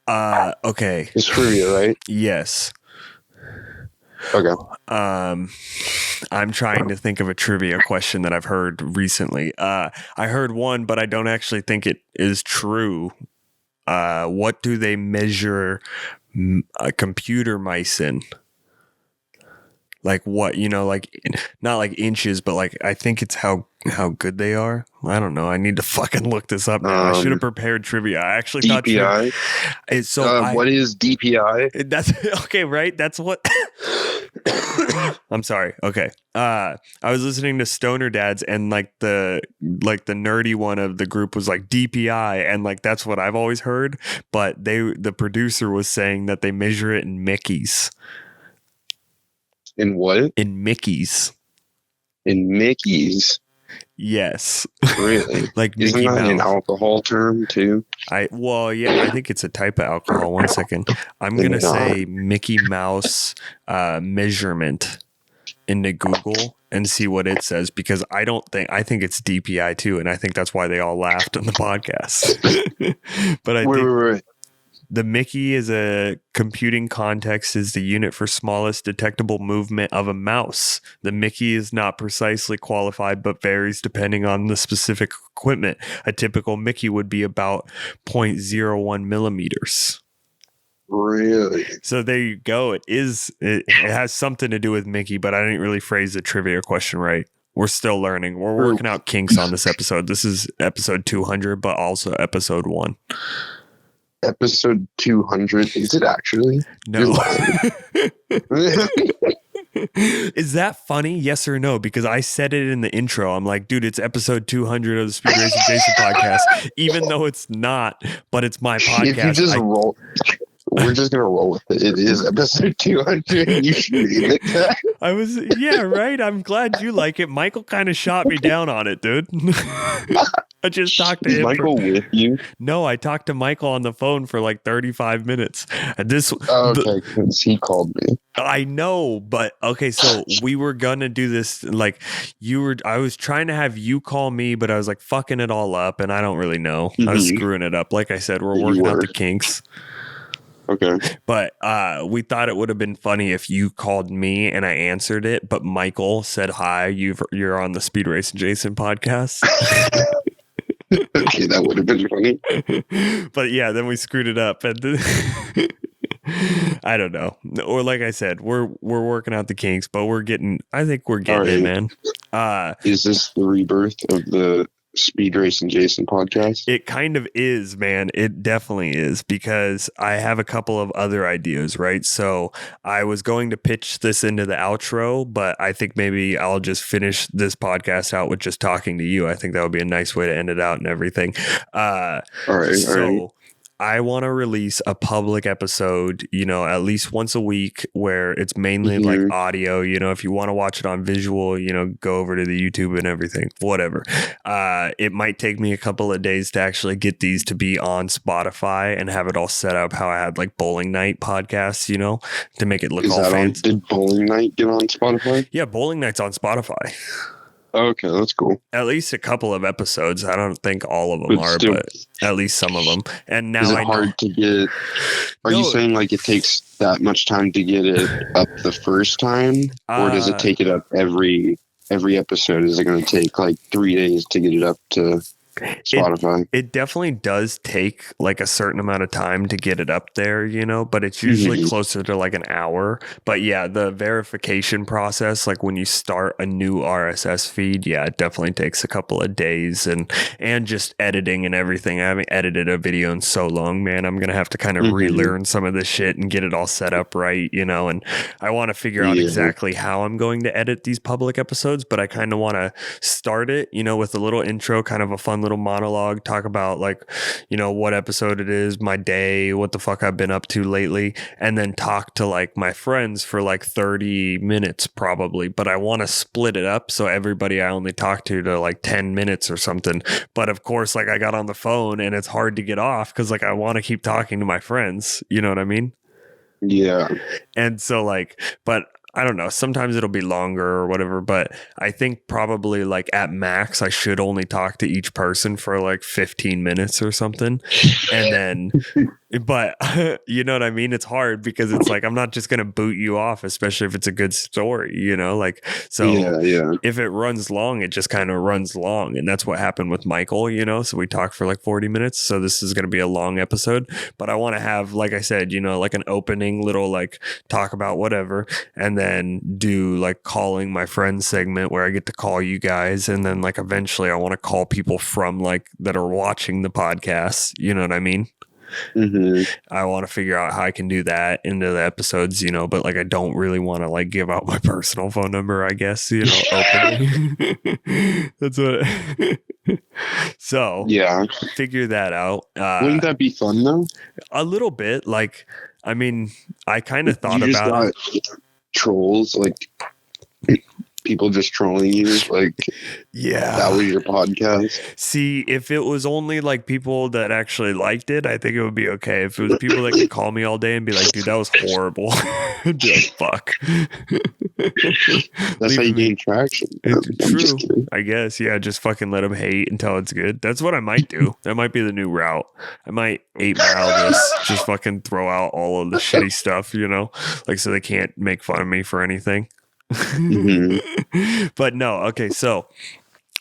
Okay. It's trivia, right? Yes. Okay. I'm trying to think of a trivia question that I've heard recently. I heard one, but I don't actually think it is true. What do they measure computer mice in? Like what, like not like inches, but like I think it's how good they are. I don't know. I need to fucking look this up now. I should have prepared trivia. I actually DPI. What is DPI? That's okay, right? That's what. I'm sorry. Okay. I was listening to Stoner Dads, and like the nerdy one of the group was like DPI, and like that's what I've always heard. But the producer was saying that they measure it in Mickeys. In what? In Mickeys. In Mickeys? Yes. Really? Like Isn't Mickey that Mouse. an alcohol term too? I think it's a type of alcohol. 1 second. I'm going to say Mickey Mouse measurement into Google and see what it says, because I think it's DPI too. And I think that's why they all laughed on the podcast. But I think Wait. the Mickey is a computing context is the unit for smallest detectable movement of a mouse. The Mickey is not precisely qualified, but varies depending on the specific equipment. A typical Mickey would be about 0.01 millimeters. Really? So there you go. It has something to do with Mickey, but I didn't really phrase the trivia question right. We're still learning. We're working out kinks on this episode. This is episode 200, but also episode 1. Episode 200? Is it actually? No. Is that funny? Yes or no? Because I said it in the intro. I'm like, dude, it's episode 200 of the SpeedRacinJason podcast, even though it's not, but it's my podcast. If you just roll, we're just gonna roll with it. It is episode 200. You should read it. Yeah, right. I'm glad you like it. Michael kind of shot me down on it, dude. I just talked to him. Is Michael with you? No, I talked to Michael on the phone for like 35 minutes. And because he called me. I know, but okay, so we were gonna do this like I was trying to have you call me, but I was like fucking it all up, and I don't really know. Mm-hmm. I was screwing it up. Like I said, we're working out the kinks. Okay. But we thought it would have been funny if you called me and I answered it, but Michael said, "Hi, you're on the SpeedRacinJason podcast." Okay, that would have been funny. But yeah, then we screwed it up, and I don't know. Or like I said, we're working out the kinks, but I think we're getting it, man. Is this the rebirth of the SpeedRacinJason podcast? It kind of is, man. It definitely is, because I have a couple of other ideas, right? So I was going to pitch this into the outro, but I think maybe I'll just finish this podcast out with just talking to you. I think that would be a nice way to end it out and everything. All right. I want to release a public episode, at least once a week, where it's mainly like audio. If you want to watch it on visual, go over to the YouTube and everything, whatever. It might take me a couple of days to actually get these to be on Spotify and have it all set up how I had like Bowling Night podcasts, to make it look all fancy. Did Bowling Night get on Spotify? Yeah, Bowling Night's on Spotify. Okay, that's cool. At least a couple of episodes. I don't think all of them but at least some of them. And now is it hard to get? Are you saying like it takes that much time to get it up the first time, or does it take it up every episode? Is it going to take like 3 days to get it up to Spotify? It definitely does take like a certain amount of time to get it up there, but it's usually closer to like an hour. But yeah, the verification process, like when you start a new RSS feed, yeah, it definitely takes a couple of days, and just editing and everything. I haven't edited a video in so long, man. I'm gonna have to kind of relearn some of this shit and get it all set up right, and I want to figure out exactly how I'm going to edit these public episodes, but I kind of want to start it, with a little intro, kind of a fun little monologue, talk about like, what episode it is, my day, what the fuck I've been up to lately, and then talk to like my friends for like 30 minutes probably. But I want to split it up so everybody I only talk to like 10 minutes or something. But of course, like I got on the phone and it's hard to get off because like I want to keep talking to my friends. You know what I mean? Yeah. And so like, but I don't know. Sometimes it'll be longer or whatever, but I think probably like at max, I should only talk to each person for like 15 minutes or something. And then, but you know what I mean? It's hard because it's like, I'm not just going to boot you off, especially if it's a good story, you know, like, so if it runs long, it just kind of runs long. And that's what happened with Michael, you know, so we talked for like 40 minutes. So this is going to be a long episode, but I want to have, like I said, you know, like an opening little, like talk about whatever, and then do like calling my friends segment where I get to call you guys. And then like, eventually I want to call people from like that are watching the podcast. You know what I mean? Mm-hmm. I want to figure out how I can do that into the episodes, you know, but like I don't really want to like give out my personal phone number, I guess, you know, openly. That's what so yeah, figure that out. Wouldn't that be fun though? A little bit. Like, I mean, I kind of thought about it. Trolls, like people just trolling you, like, yeah, that was your podcast. See, if it was only like people that actually liked it, I think it would be okay. If it was people that could call me all day and be like, dude, that was horrible, I'd be like, fuck. That's how you gain traction. True, I guess. Yeah, just fucking let them hate until it's good. That's what I might do. That might be the new route. I might 8-mile this, just fucking throw out all of the shitty stuff, you know, like, so they can't make fun of me for anything. Mm-hmm. But no, okay, so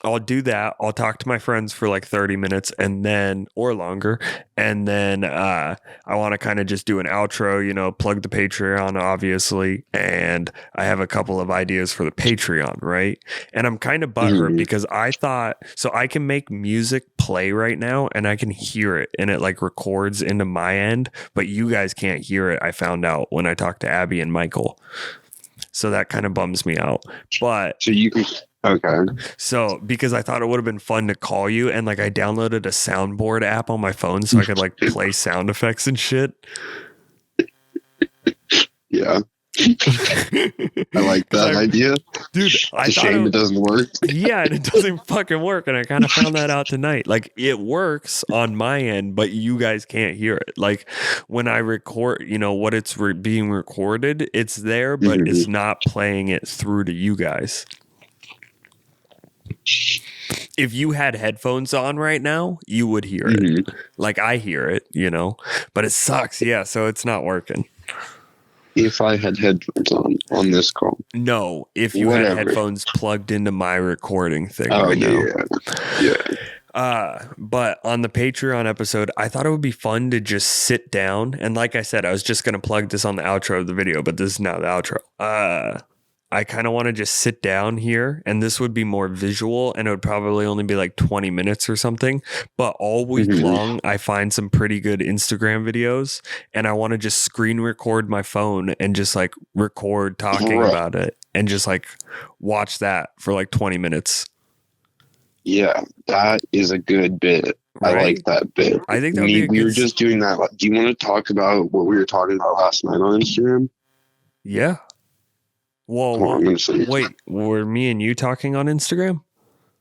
I'll do that. I'll talk to my friends for like 30 minutes and then, or longer. And then I want to kind of just do an outro, you know, plug the Patreon, obviously. And I have a couple of ideas for the Patreon, right? And I'm kind of butthurt because I thought, so I can make music play right now and I can hear it and it like records into my end, but you guys can't hear it. I found out when I talked to Abby and Michael. So that kind of bums me out. But so you can, okay. So because I thought it would have been fun to call you, and like I downloaded a soundboard app on my phone so I could like play sound effects and shit. Yeah. I like that idea. Dude, it's a shame it doesn't work. Yeah, and it doesn't fucking work. And I kind of found that out tonight. Like, it works on my end, but you guys can't hear it. Like, when I record, you know, what it's being recorded, it's there, but it's not playing it through to you guys. If you had headphones on right now, you would hear it. Like, I hear it, you know, but it sucks. Yeah, so it's not working. If I had headphones on this call. No, if you had headphones plugged into my recording thing right now. But on the Patreon episode, I thought it would be fun to just sit down. And like I said, I was just going to plug this on the outro of the video, but this is now the outro. I kind of want to just sit down here, and this would be more visual, and it would probably only be like 20 minutes or something. But all week long, I find some pretty good Instagram videos, and I want to just screen record my phone and just like record talking about it and just like watch that for like 20 minutes. Yeah, that is a good bit. Right? I like that bit. I think that we were just doing that. Do you want to talk about what we were talking about last night on Instagram? Yeah. Well, wait, were me and you talking on Instagram?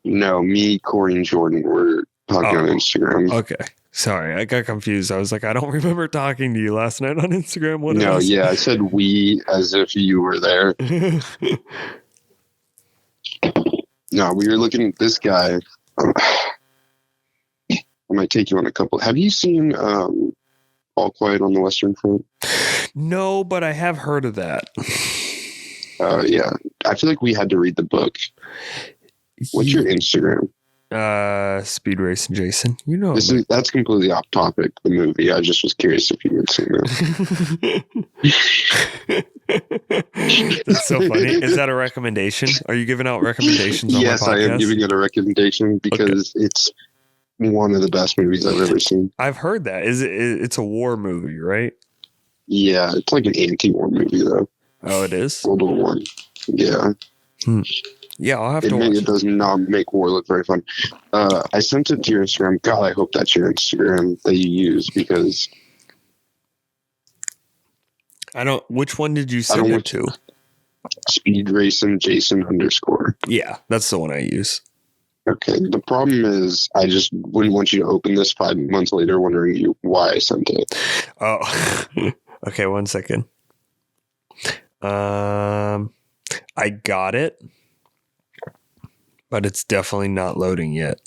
No, me, Corey, and Jordan were talking on Instagram. Okay. Sorry, I got confused. I was like, I don't remember talking to you last night on Instagram. What? No, yeah, I said we as if you were there. No, we were looking at this guy. I might take you on a couple. Have you seen All Quiet on the Western Front? No, but I have heard of that. Yeah, I feel like we had to read the book. What's your Instagram? SpeedRacinJason. You know, that's completely off topic. The movie. I just was curious if you had seen it. That's so funny. Is that a recommendation? Are you giving out recommendations? On yes, my podcast? I am giving it a recommendation because it's one of the best movies I've ever seen. I've heard that. It's a war movie, right? Yeah, it's like an anti-war movie though. Oh, it is? World War I. Yeah. Yeah, I'll have to watch it. It does not make war look very fun. I sent it to your Instagram. God, I hope that's your Instagram that you use because... Which one did you send it to? SpeedRacinJason _. Yeah, that's the one I use. Okay, the problem is I just wouldn't want you to open this 5 months later wondering why I sent it. Oh, okay, 1 second. I got it, but it's definitely not loading yet.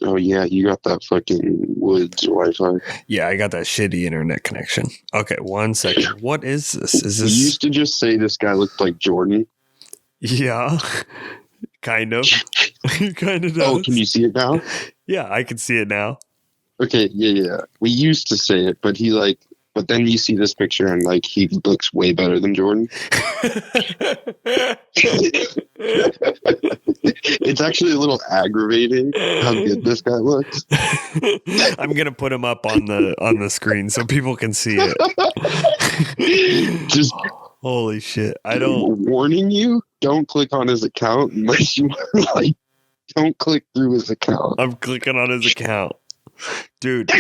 Oh yeah, you got that fucking Woods Wi-Fi. Yeah, I got that shitty internet connection. Okay, 1 second. What is this? Is this? You used to just say this guy looked like Jordan. Yeah, kind of. Kind of does. Oh, can you see it now? Yeah, I can see it now. Okay, yeah. We used to say it, but but then you see this picture and like he looks way better than Jordan. It's actually a little aggravating how good this guy looks. I'm gonna put him up on the screen so people can see it. Just holy shit! I don't. Warning you, don't click on his account unless you like. Don't click through his account. I'm clicking on his account. Dude,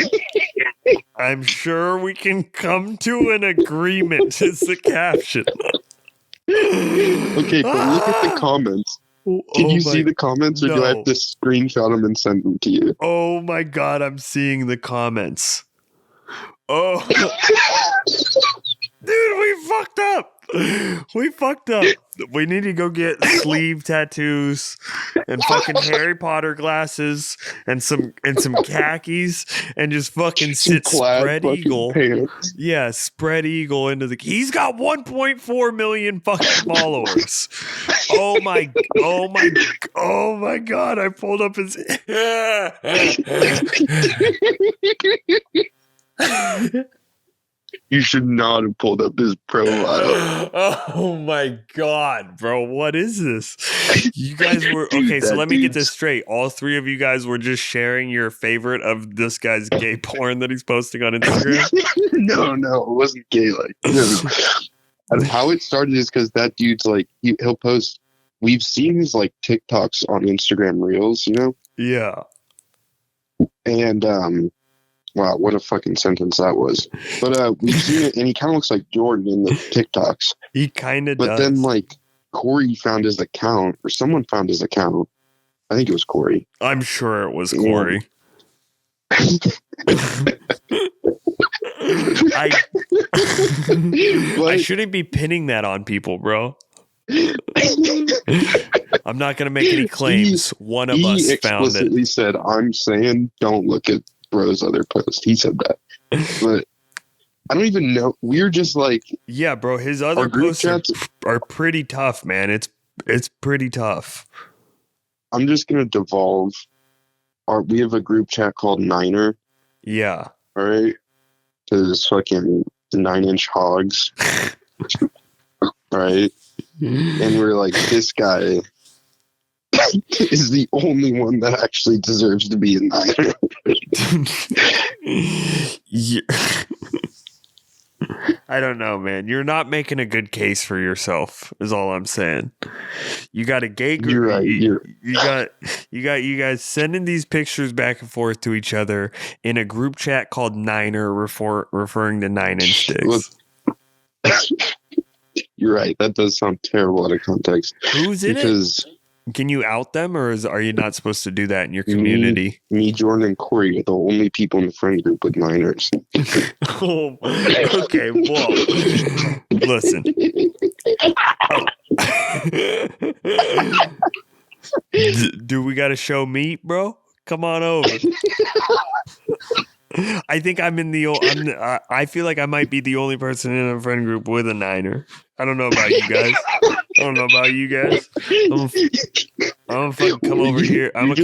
I'm sure we can come to an agreement is the caption. Okay, but look at the comments. Can you see the comments, or do I have to screenshot them and send them to you? Oh my god, I'm seeing the comments. Oh. Dude, we fucked up. We fucked up. We need to go get sleeve tattoos and fucking Harry Potter glasses and some khakis and just fucking sit spread eagle. Pants. Yeah, spread eagle into the. He's got 1.4 million fucking followers. Oh my god! I pulled up his. You should not have pulled up his profile. Oh my god, bro. What is this? You guys were okay, so let me get this straight. All three of you guys were just sharing your favorite of this guy's gay porn that he's posting on Instagram? No, it wasn't gay like. No. And how it started is because that dude's like he'll post. We've seen his like TikToks on Instagram Reels, you know? Yeah. And wow, what a fucking sentence that was. But we've seen it, and he kind of looks like Jordan in the TikToks. He kind of does. But then, like, Corey found his account, or someone found his account. I think it was Corey. I'm sure it was Corey. I shouldn't be pinning that on people, bro. I'm not going to make any claims. One of us found it. He explicitly said, I'm saying don't look at bro's other post. He said that. But I don't even know. We're just like, yeah, bro, his other posts are pretty tough, man. It's pretty tough. I'm just gonna devolve. We have a group chat called Niner. Yeah. All right. To this fucking 9-inch hogs. Right. And we're like, this guy is the only one that actually deserves to be a Niner. Yeah. I don't know, man. You're not making a good case for yourself, is all I'm saying. You got a gay group. You're right. You got you guys sending these pictures back and forth to each other in a group chat called Niner, referring to 9-inch dicks. You're right. That does sound terrible out of context. Who's in it? Can you out them, or are you not supposed to do that in your community? Me, Jordan, and Corey are the only people in the friend group with Niners. Oh, okay. Well, listen. Do we got to show meat, bro? Come on over. I think I'm in the. I feel like I might be the only person in a friend group with a Niner. I don't know about you guys. I'm gonna fucking come over here. You're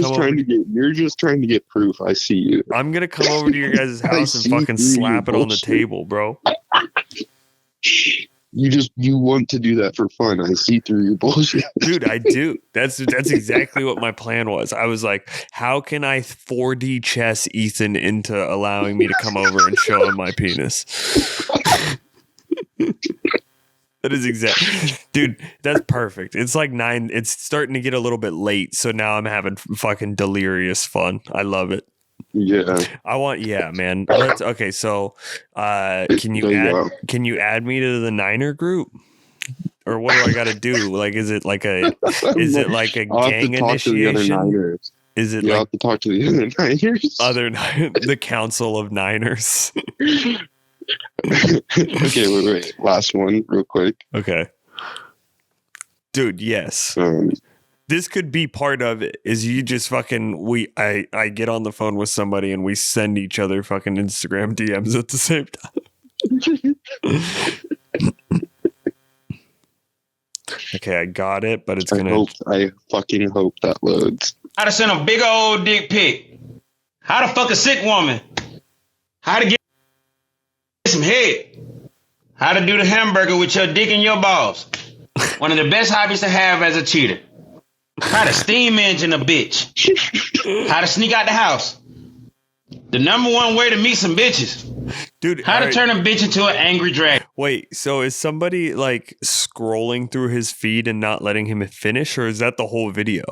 just trying to get proof. I see you. I'm gonna come over to your guys' house and fucking slap it on the table, bro. You want to do that for fun. I see through your bullshit. Dude, I do. That's exactly what my plan was. I was like, how can I 4D chess Ethan into allowing me to come over and show him my penis? That is exactly, dude. That's perfect. It's like 9. It's starting to get a little bit late, so now I'm having fucking delirious fun. I love it. Yeah. Yeah, man. Okay. So, can you add me to the Niner group, or what do I got to do? Like, is it like a gang initiation? Is it you have to talk to the other Niners? The Council of Niners. Okay, wait. Last one, real quick. Okay. Dude, yes. This could be part of it. Is you just fucking I get on the phone with somebody and we send each other fucking Instagram DMs at the same time. Okay, I got it, but it's I fucking hope that loads. How to send a big old dick pic. How to fuck a sick woman. How to get some head. How to do the hamburger with your dick and your balls. One of the best hobbies to have as a cheater. How to steam engine a bitch. How to sneak out the house. The number one way to meet some bitches. Dude, how to turn a bitch into an angry dragon. Wait, so is somebody like scrolling through his feed and not letting him finish, or is that the whole video?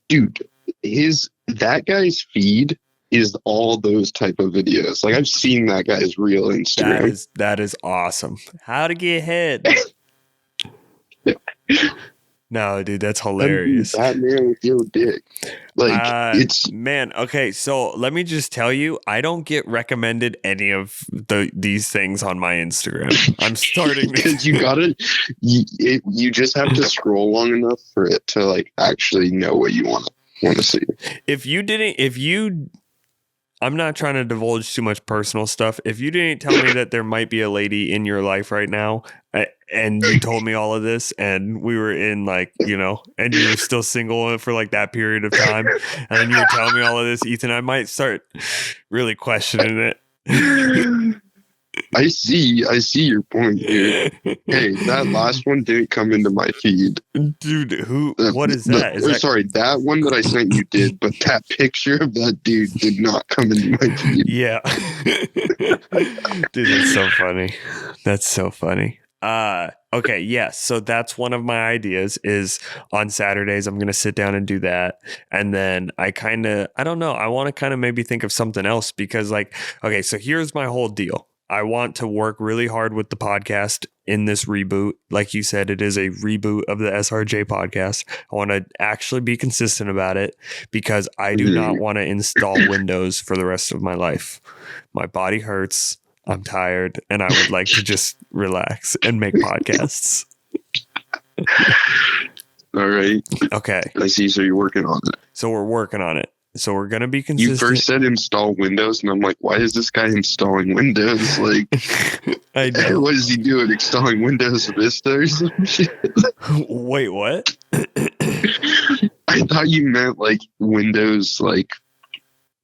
Dude, that guy's feed is all those type of videos. Like, I've seen that guy's real Instagram. That is awesome. How to get head. No, dude, that's hilarious. That man with your dick. Like, it's... Man, okay, so let me just tell you, I don't get recommended any of these things on my Instagram. I'm starting because you just have to scroll long enough for it to, like, actually know what you want to see. I'm not trying to divulge too much personal stuff. If you didn't tell me that there might be a lady in your life right now, and you told me all of this, and we were in, like, you know, and you were still single for like that period of time, and then you were telling me all of this, Ethan, I might start really questioning it. I see your point here. Hey, that last one didn't come into my feed. Dude, what is that? Sorry, that one that I sent you did, but that picture of that dude did not come into my feed. Yeah. Dude, that's so funny. That's so funny. Okay, yes. So that's one of my ideas is on Saturdays, I'm going to sit down and do that. And then I don't know. I want to kind of maybe think of something else because, like, okay, so here's my whole deal. I want to work really hard with the podcast in this reboot. Like you said, it is a reboot of the SRJ podcast. I want to actually be consistent about it because I do not want to install Windows for the rest of my life. My body hurts. I'm tired, and I would like to just relax and make podcasts. All right. Okay. I see. So you're working on it. So we're working on it. So we're going to be consistent. You first said install Windows, and I'm like, why is this guy installing Windows? Like, I know. What is he doing? Installing Windows Vista or some shit? Wait, what? I thought you meant like Windows, like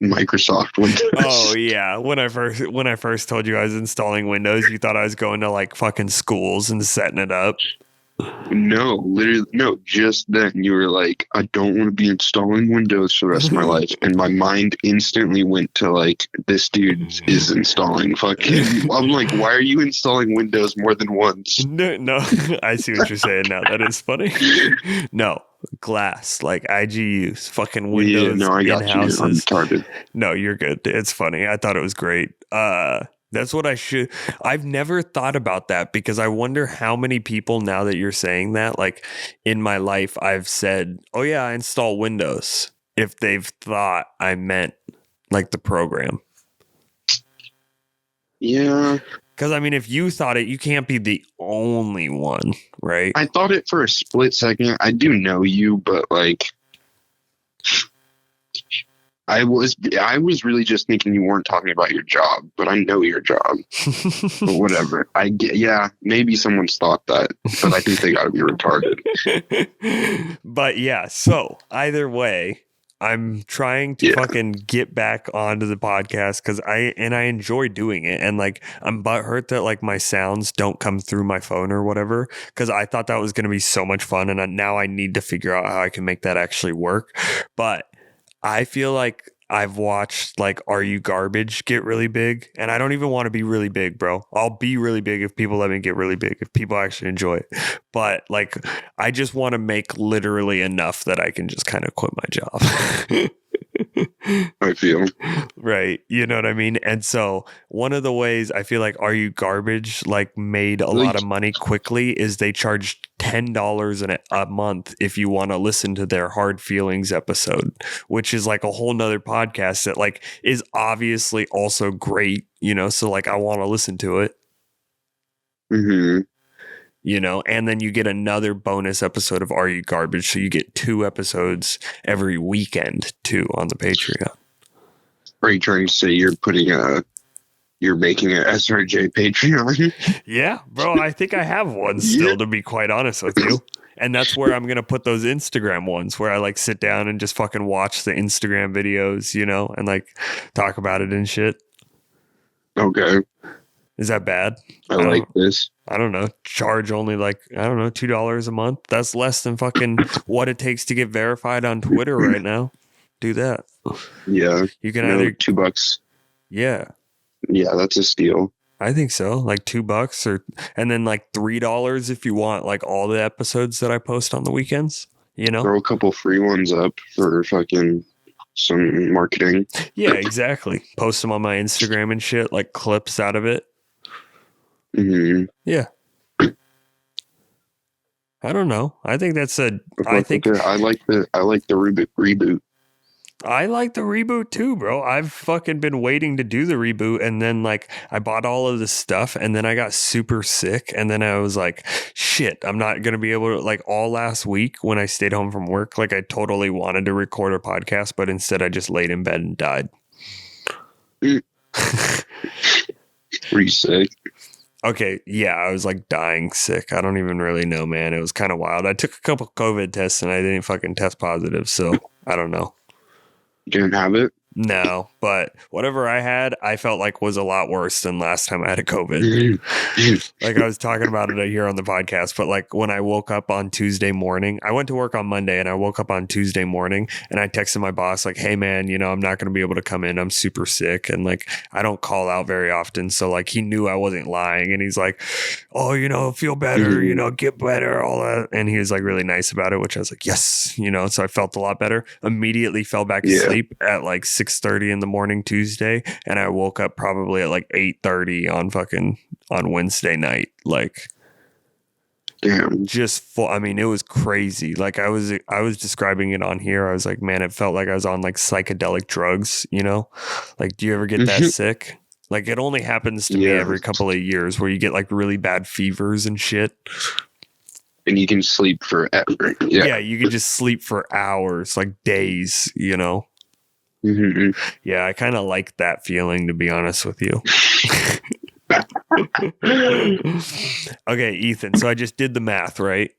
Microsoft Windows. Oh yeah. When I first told you I was installing Windows, you thought I was going to like fucking schools and setting it up. No, literally, no. Just then you were like, I don't want to be installing Windows for the rest of my life. And my mind instantly went to like, this dude is installing fucking. I'm like, why are you installing Windows more than once? No, I see what you're saying now. That is funny. No, glass, like IGUs, fucking Windows. Yeah, no, I got in-houses. You. I'm retarded. No, you're good. It's funny. I thought it was great. That's what I've never thought about that because I wonder how many people now that you're saying that, like in my life, I've said, oh yeah, I install Windows if they've thought I meant like the program. Yeah. Because I mean, if you thought it, you can't be the only one, right? I thought it for a split second. I do know you, but like, I was really just thinking you weren't talking about your job, but I know your job. But whatever. Yeah, maybe someone's thought that, but I think they got to be retarded. But yeah, so either way, I'm trying to fucking get back onto the podcast because I enjoy doing it. And like, I'm butthurt that like my sounds don't come through my phone or whatever, because I thought that was going to be so much fun. And now I need to figure out how I can make that actually work. But I feel like I've watched like Are You Garbage get really big, and I don't even want to be really big, bro. I'll be really big if people let me get really big, if people actually enjoy it. But like, I just want to make literally enough that I can just kind of quit my job. I feel. Right. You know what I mean? And so one of the ways I feel like Are You Garbage like made a lot of money quickly is they charged $10 a month if you want to listen to their Hard Feelings episode, which is like a whole nother podcast that like is obviously also great, you know, so like I want to listen to it. Mm-hmm. You know, and then you get another bonus episode of Are You Garbage? So you get 2 episodes every weekend too on the Patreon. Are you trying to say you're making an SRJ Patreon? Yeah, bro. I think I have one still, to be quite honest with you. And that's where I'm going to put those Instagram ones where I like sit down and just fucking watch the Instagram videos, you know, and like talk about it and shit. Okay. Is that bad? I like this. I don't know. Charge only like, I don't know, $2 a month. That's less than fucking what it takes to get verified on Twitter right now. Do that. Yeah. You can either $2. Yeah. Yeah, that's a steal. I think so. Like $2 and then like $3 if you want like all the episodes that I post on the weekends, you know? Throw a couple free ones up for fucking some marketing. Yeah, exactly. Post them on my Instagram and shit, like clips out of it. Mm-hmm. Yeah. I don't know. I think that's I like the reboot. I like the reboot too, bro. I've fucking been waiting to do the reboot, and then like I bought all of this stuff, and then I got super sick, and then I was like, shit, I'm not gonna be able to, like, all last week when I stayed home from work, like I totally wanted to record a podcast, but instead I just laid in bed and died. Were you sick? Okay, yeah, I was like dying sick. I don't even really know, man. It was kind of wild. I took a couple COVID tests and I didn't fucking test positive, so I don't know. You didn't have it? No, but whatever I had, I felt like was a lot worse than last time I had a COVID. Like I was talking about it here on the podcast, but like when I woke up on Tuesday morning, I went to work on Monday and I woke up on Tuesday morning and I texted my boss like, hey man, you know, I'm not going to be able to come in. I'm super sick. And like, I don't call out very often. So like he knew I wasn't lying and he's like, oh, you know, feel better, you know, get better, all that. And he was like really nice about it, which I was like, yes, you know, so I felt a lot better. Immediately fell back to sleep at like 6:30 in the morning Tuesday, and I woke up probably at like 8:30 on Wednesday night. Like, damn, just full. I mean, it was crazy. Like I was describing it on here. I was like, man, it felt like I was on like psychedelic drugs. You know, like, do you ever get that sick? Like, it only happens to me every couple of years, where you get like really bad fevers and shit. And you can sleep forever. Yeah, you can just sleep for hours, like days. You know. Mm-hmm. Yeah, I kind of like that feeling, to be honest with you. Okay, Ethan, so I just did the math, right?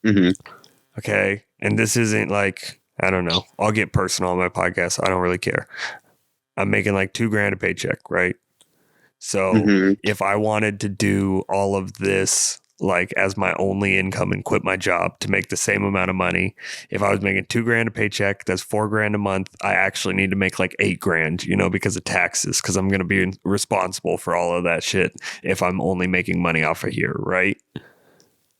Mm-hmm. Okay, and this isn't like, I don't know, I'll get personal on my podcast. I don't really care. I'm making like $2,000 a paycheck, right? So if I wanted to do all of this like as my only income and quit my job to make the same amount of money, if I was making $2,000 a paycheck, that's $4,000 a month. I actually need to make like $8,000, you know, because of taxes, because I'm going to be responsible for all of that shit if I'm only making money off of here, right?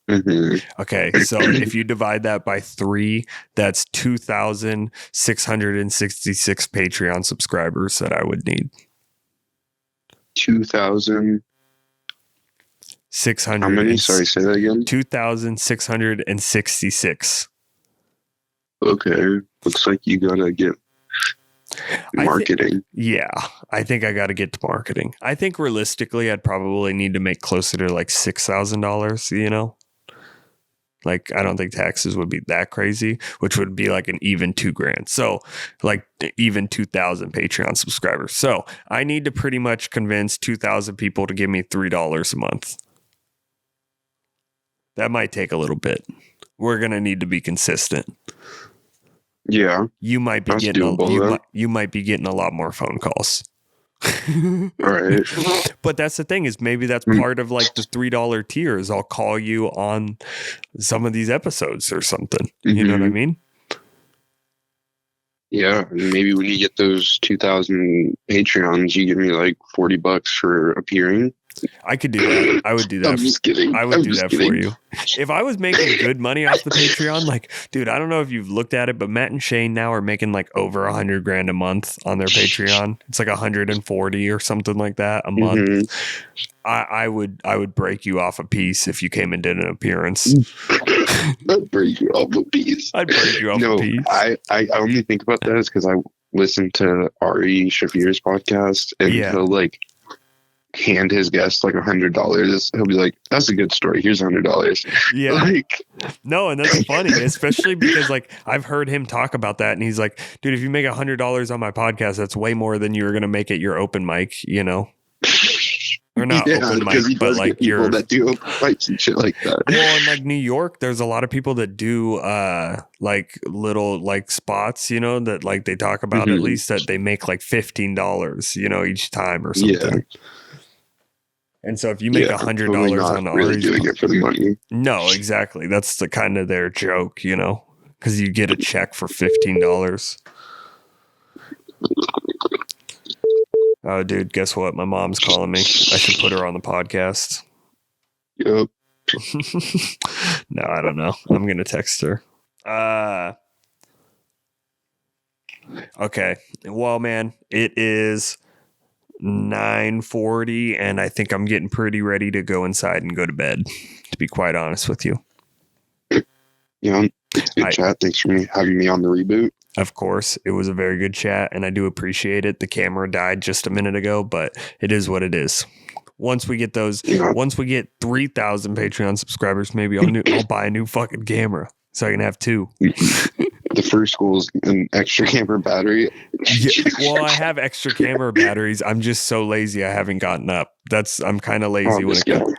Okay, so if you divide that by 3, that's 2,666 Patreon subscribers that I would need. 2,600. How many? Sorry, say that again. 2,666. Okay, looks like you gotta get marketing. I think I gotta get to marketing. I think realistically, I'd probably need to make closer to like $6,000. You know, like I don't think taxes would be that crazy, which would be like an even $2,000. So like even 2,000 Patreon subscribers. So I need to pretty much convince 2,000 people to give me $3 a month. That might take a little bit. We're going to need to be consistent. Yeah. You might be you might be getting a lot more phone calls. All right. But that's the thing, is maybe that's part of like the $3 tiers. I'll call you on some of these episodes or something. You know what I mean? Yeah. Maybe when you get those 2,000 Patreons, you give me like $40 for appearing. I could do that. I would do that. I'm just kidding. I would do that for you. If I was making good money off the Patreon, like, dude, I don't know if you've looked at it, but Matt and Shane now are making like over $100,000 a month on their Patreon. It's like 140 or something like that a month. Mm-hmm. I would break you off a piece if you came and did an appearance. I'd break you off a piece. I'd break you off a piece. I only think about that because I listen to Ari Shafir's podcast, and he'll like hand his guest like $100. He'll be like, "That's a good story. Here's $100." Yeah. Like, no, and that's funny, especially because like I've heard him talk about that, and he's like, "Dude, if you make $100 on my podcast, that's way more than you were gonna make at your open mic, you know." Or not open mic, but like people that do open mics and shit like that. Well, in like New York, there's a lot of people that do like little like spots, you know, that like they talk about at least that they make like $15, you know, each time or something. Yeah. And so if you make $100 on really doing it for the money. No, exactly. That's the kind of their joke, you know, because you get a check for $15. Oh, dude, guess what? My mom's calling me. I should put her on the podcast. Yep. No, I don't know. I'm going to text her. Okay. Well, man, it is 9:40, and I think I'm getting pretty ready to go inside and go to bed, to be quite honest with you. Yeah, good chat. Thanks for having me on the reboot. Of course, it was a very good chat, and I do appreciate it. The camera died just a minute ago, but it is what it is. Once we get 3,000 Patreon subscribers, maybe I'll buy a new fucking camera so I can have two. The first goal is an extra camera battery. Yeah, well, I have extra camera batteries. I'm just so lazy. I haven't gotten up. I'm kind of lazy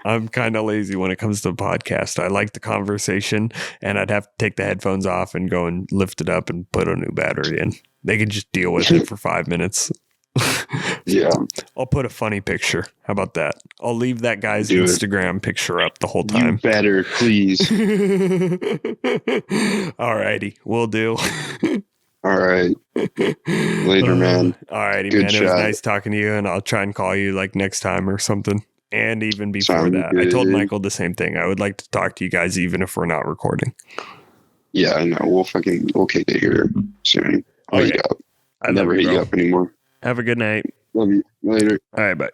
I'm kind of lazy when it comes to the podcast. I like the conversation, and I'd have to take the headphones off and go and lift it up and put a new battery in. They can just deal with it for 5 minutes. Yeah. I'll put a funny picture. How about that? I'll leave that guy's Instagram picture up the whole time. You better, please. Alrighty, will do. All right. Later, man. Alrighty, good man. Chat. It was nice talking to you, and I'll try and call you like next time or something. And even before that, I told Michael the same thing. I would like to talk to you guys even if we're not recording. Yeah, I know. We'll kick it here soon. I'll hit you up. I never hit you up anymore. Have a good night. Love you. Later. All right, bye.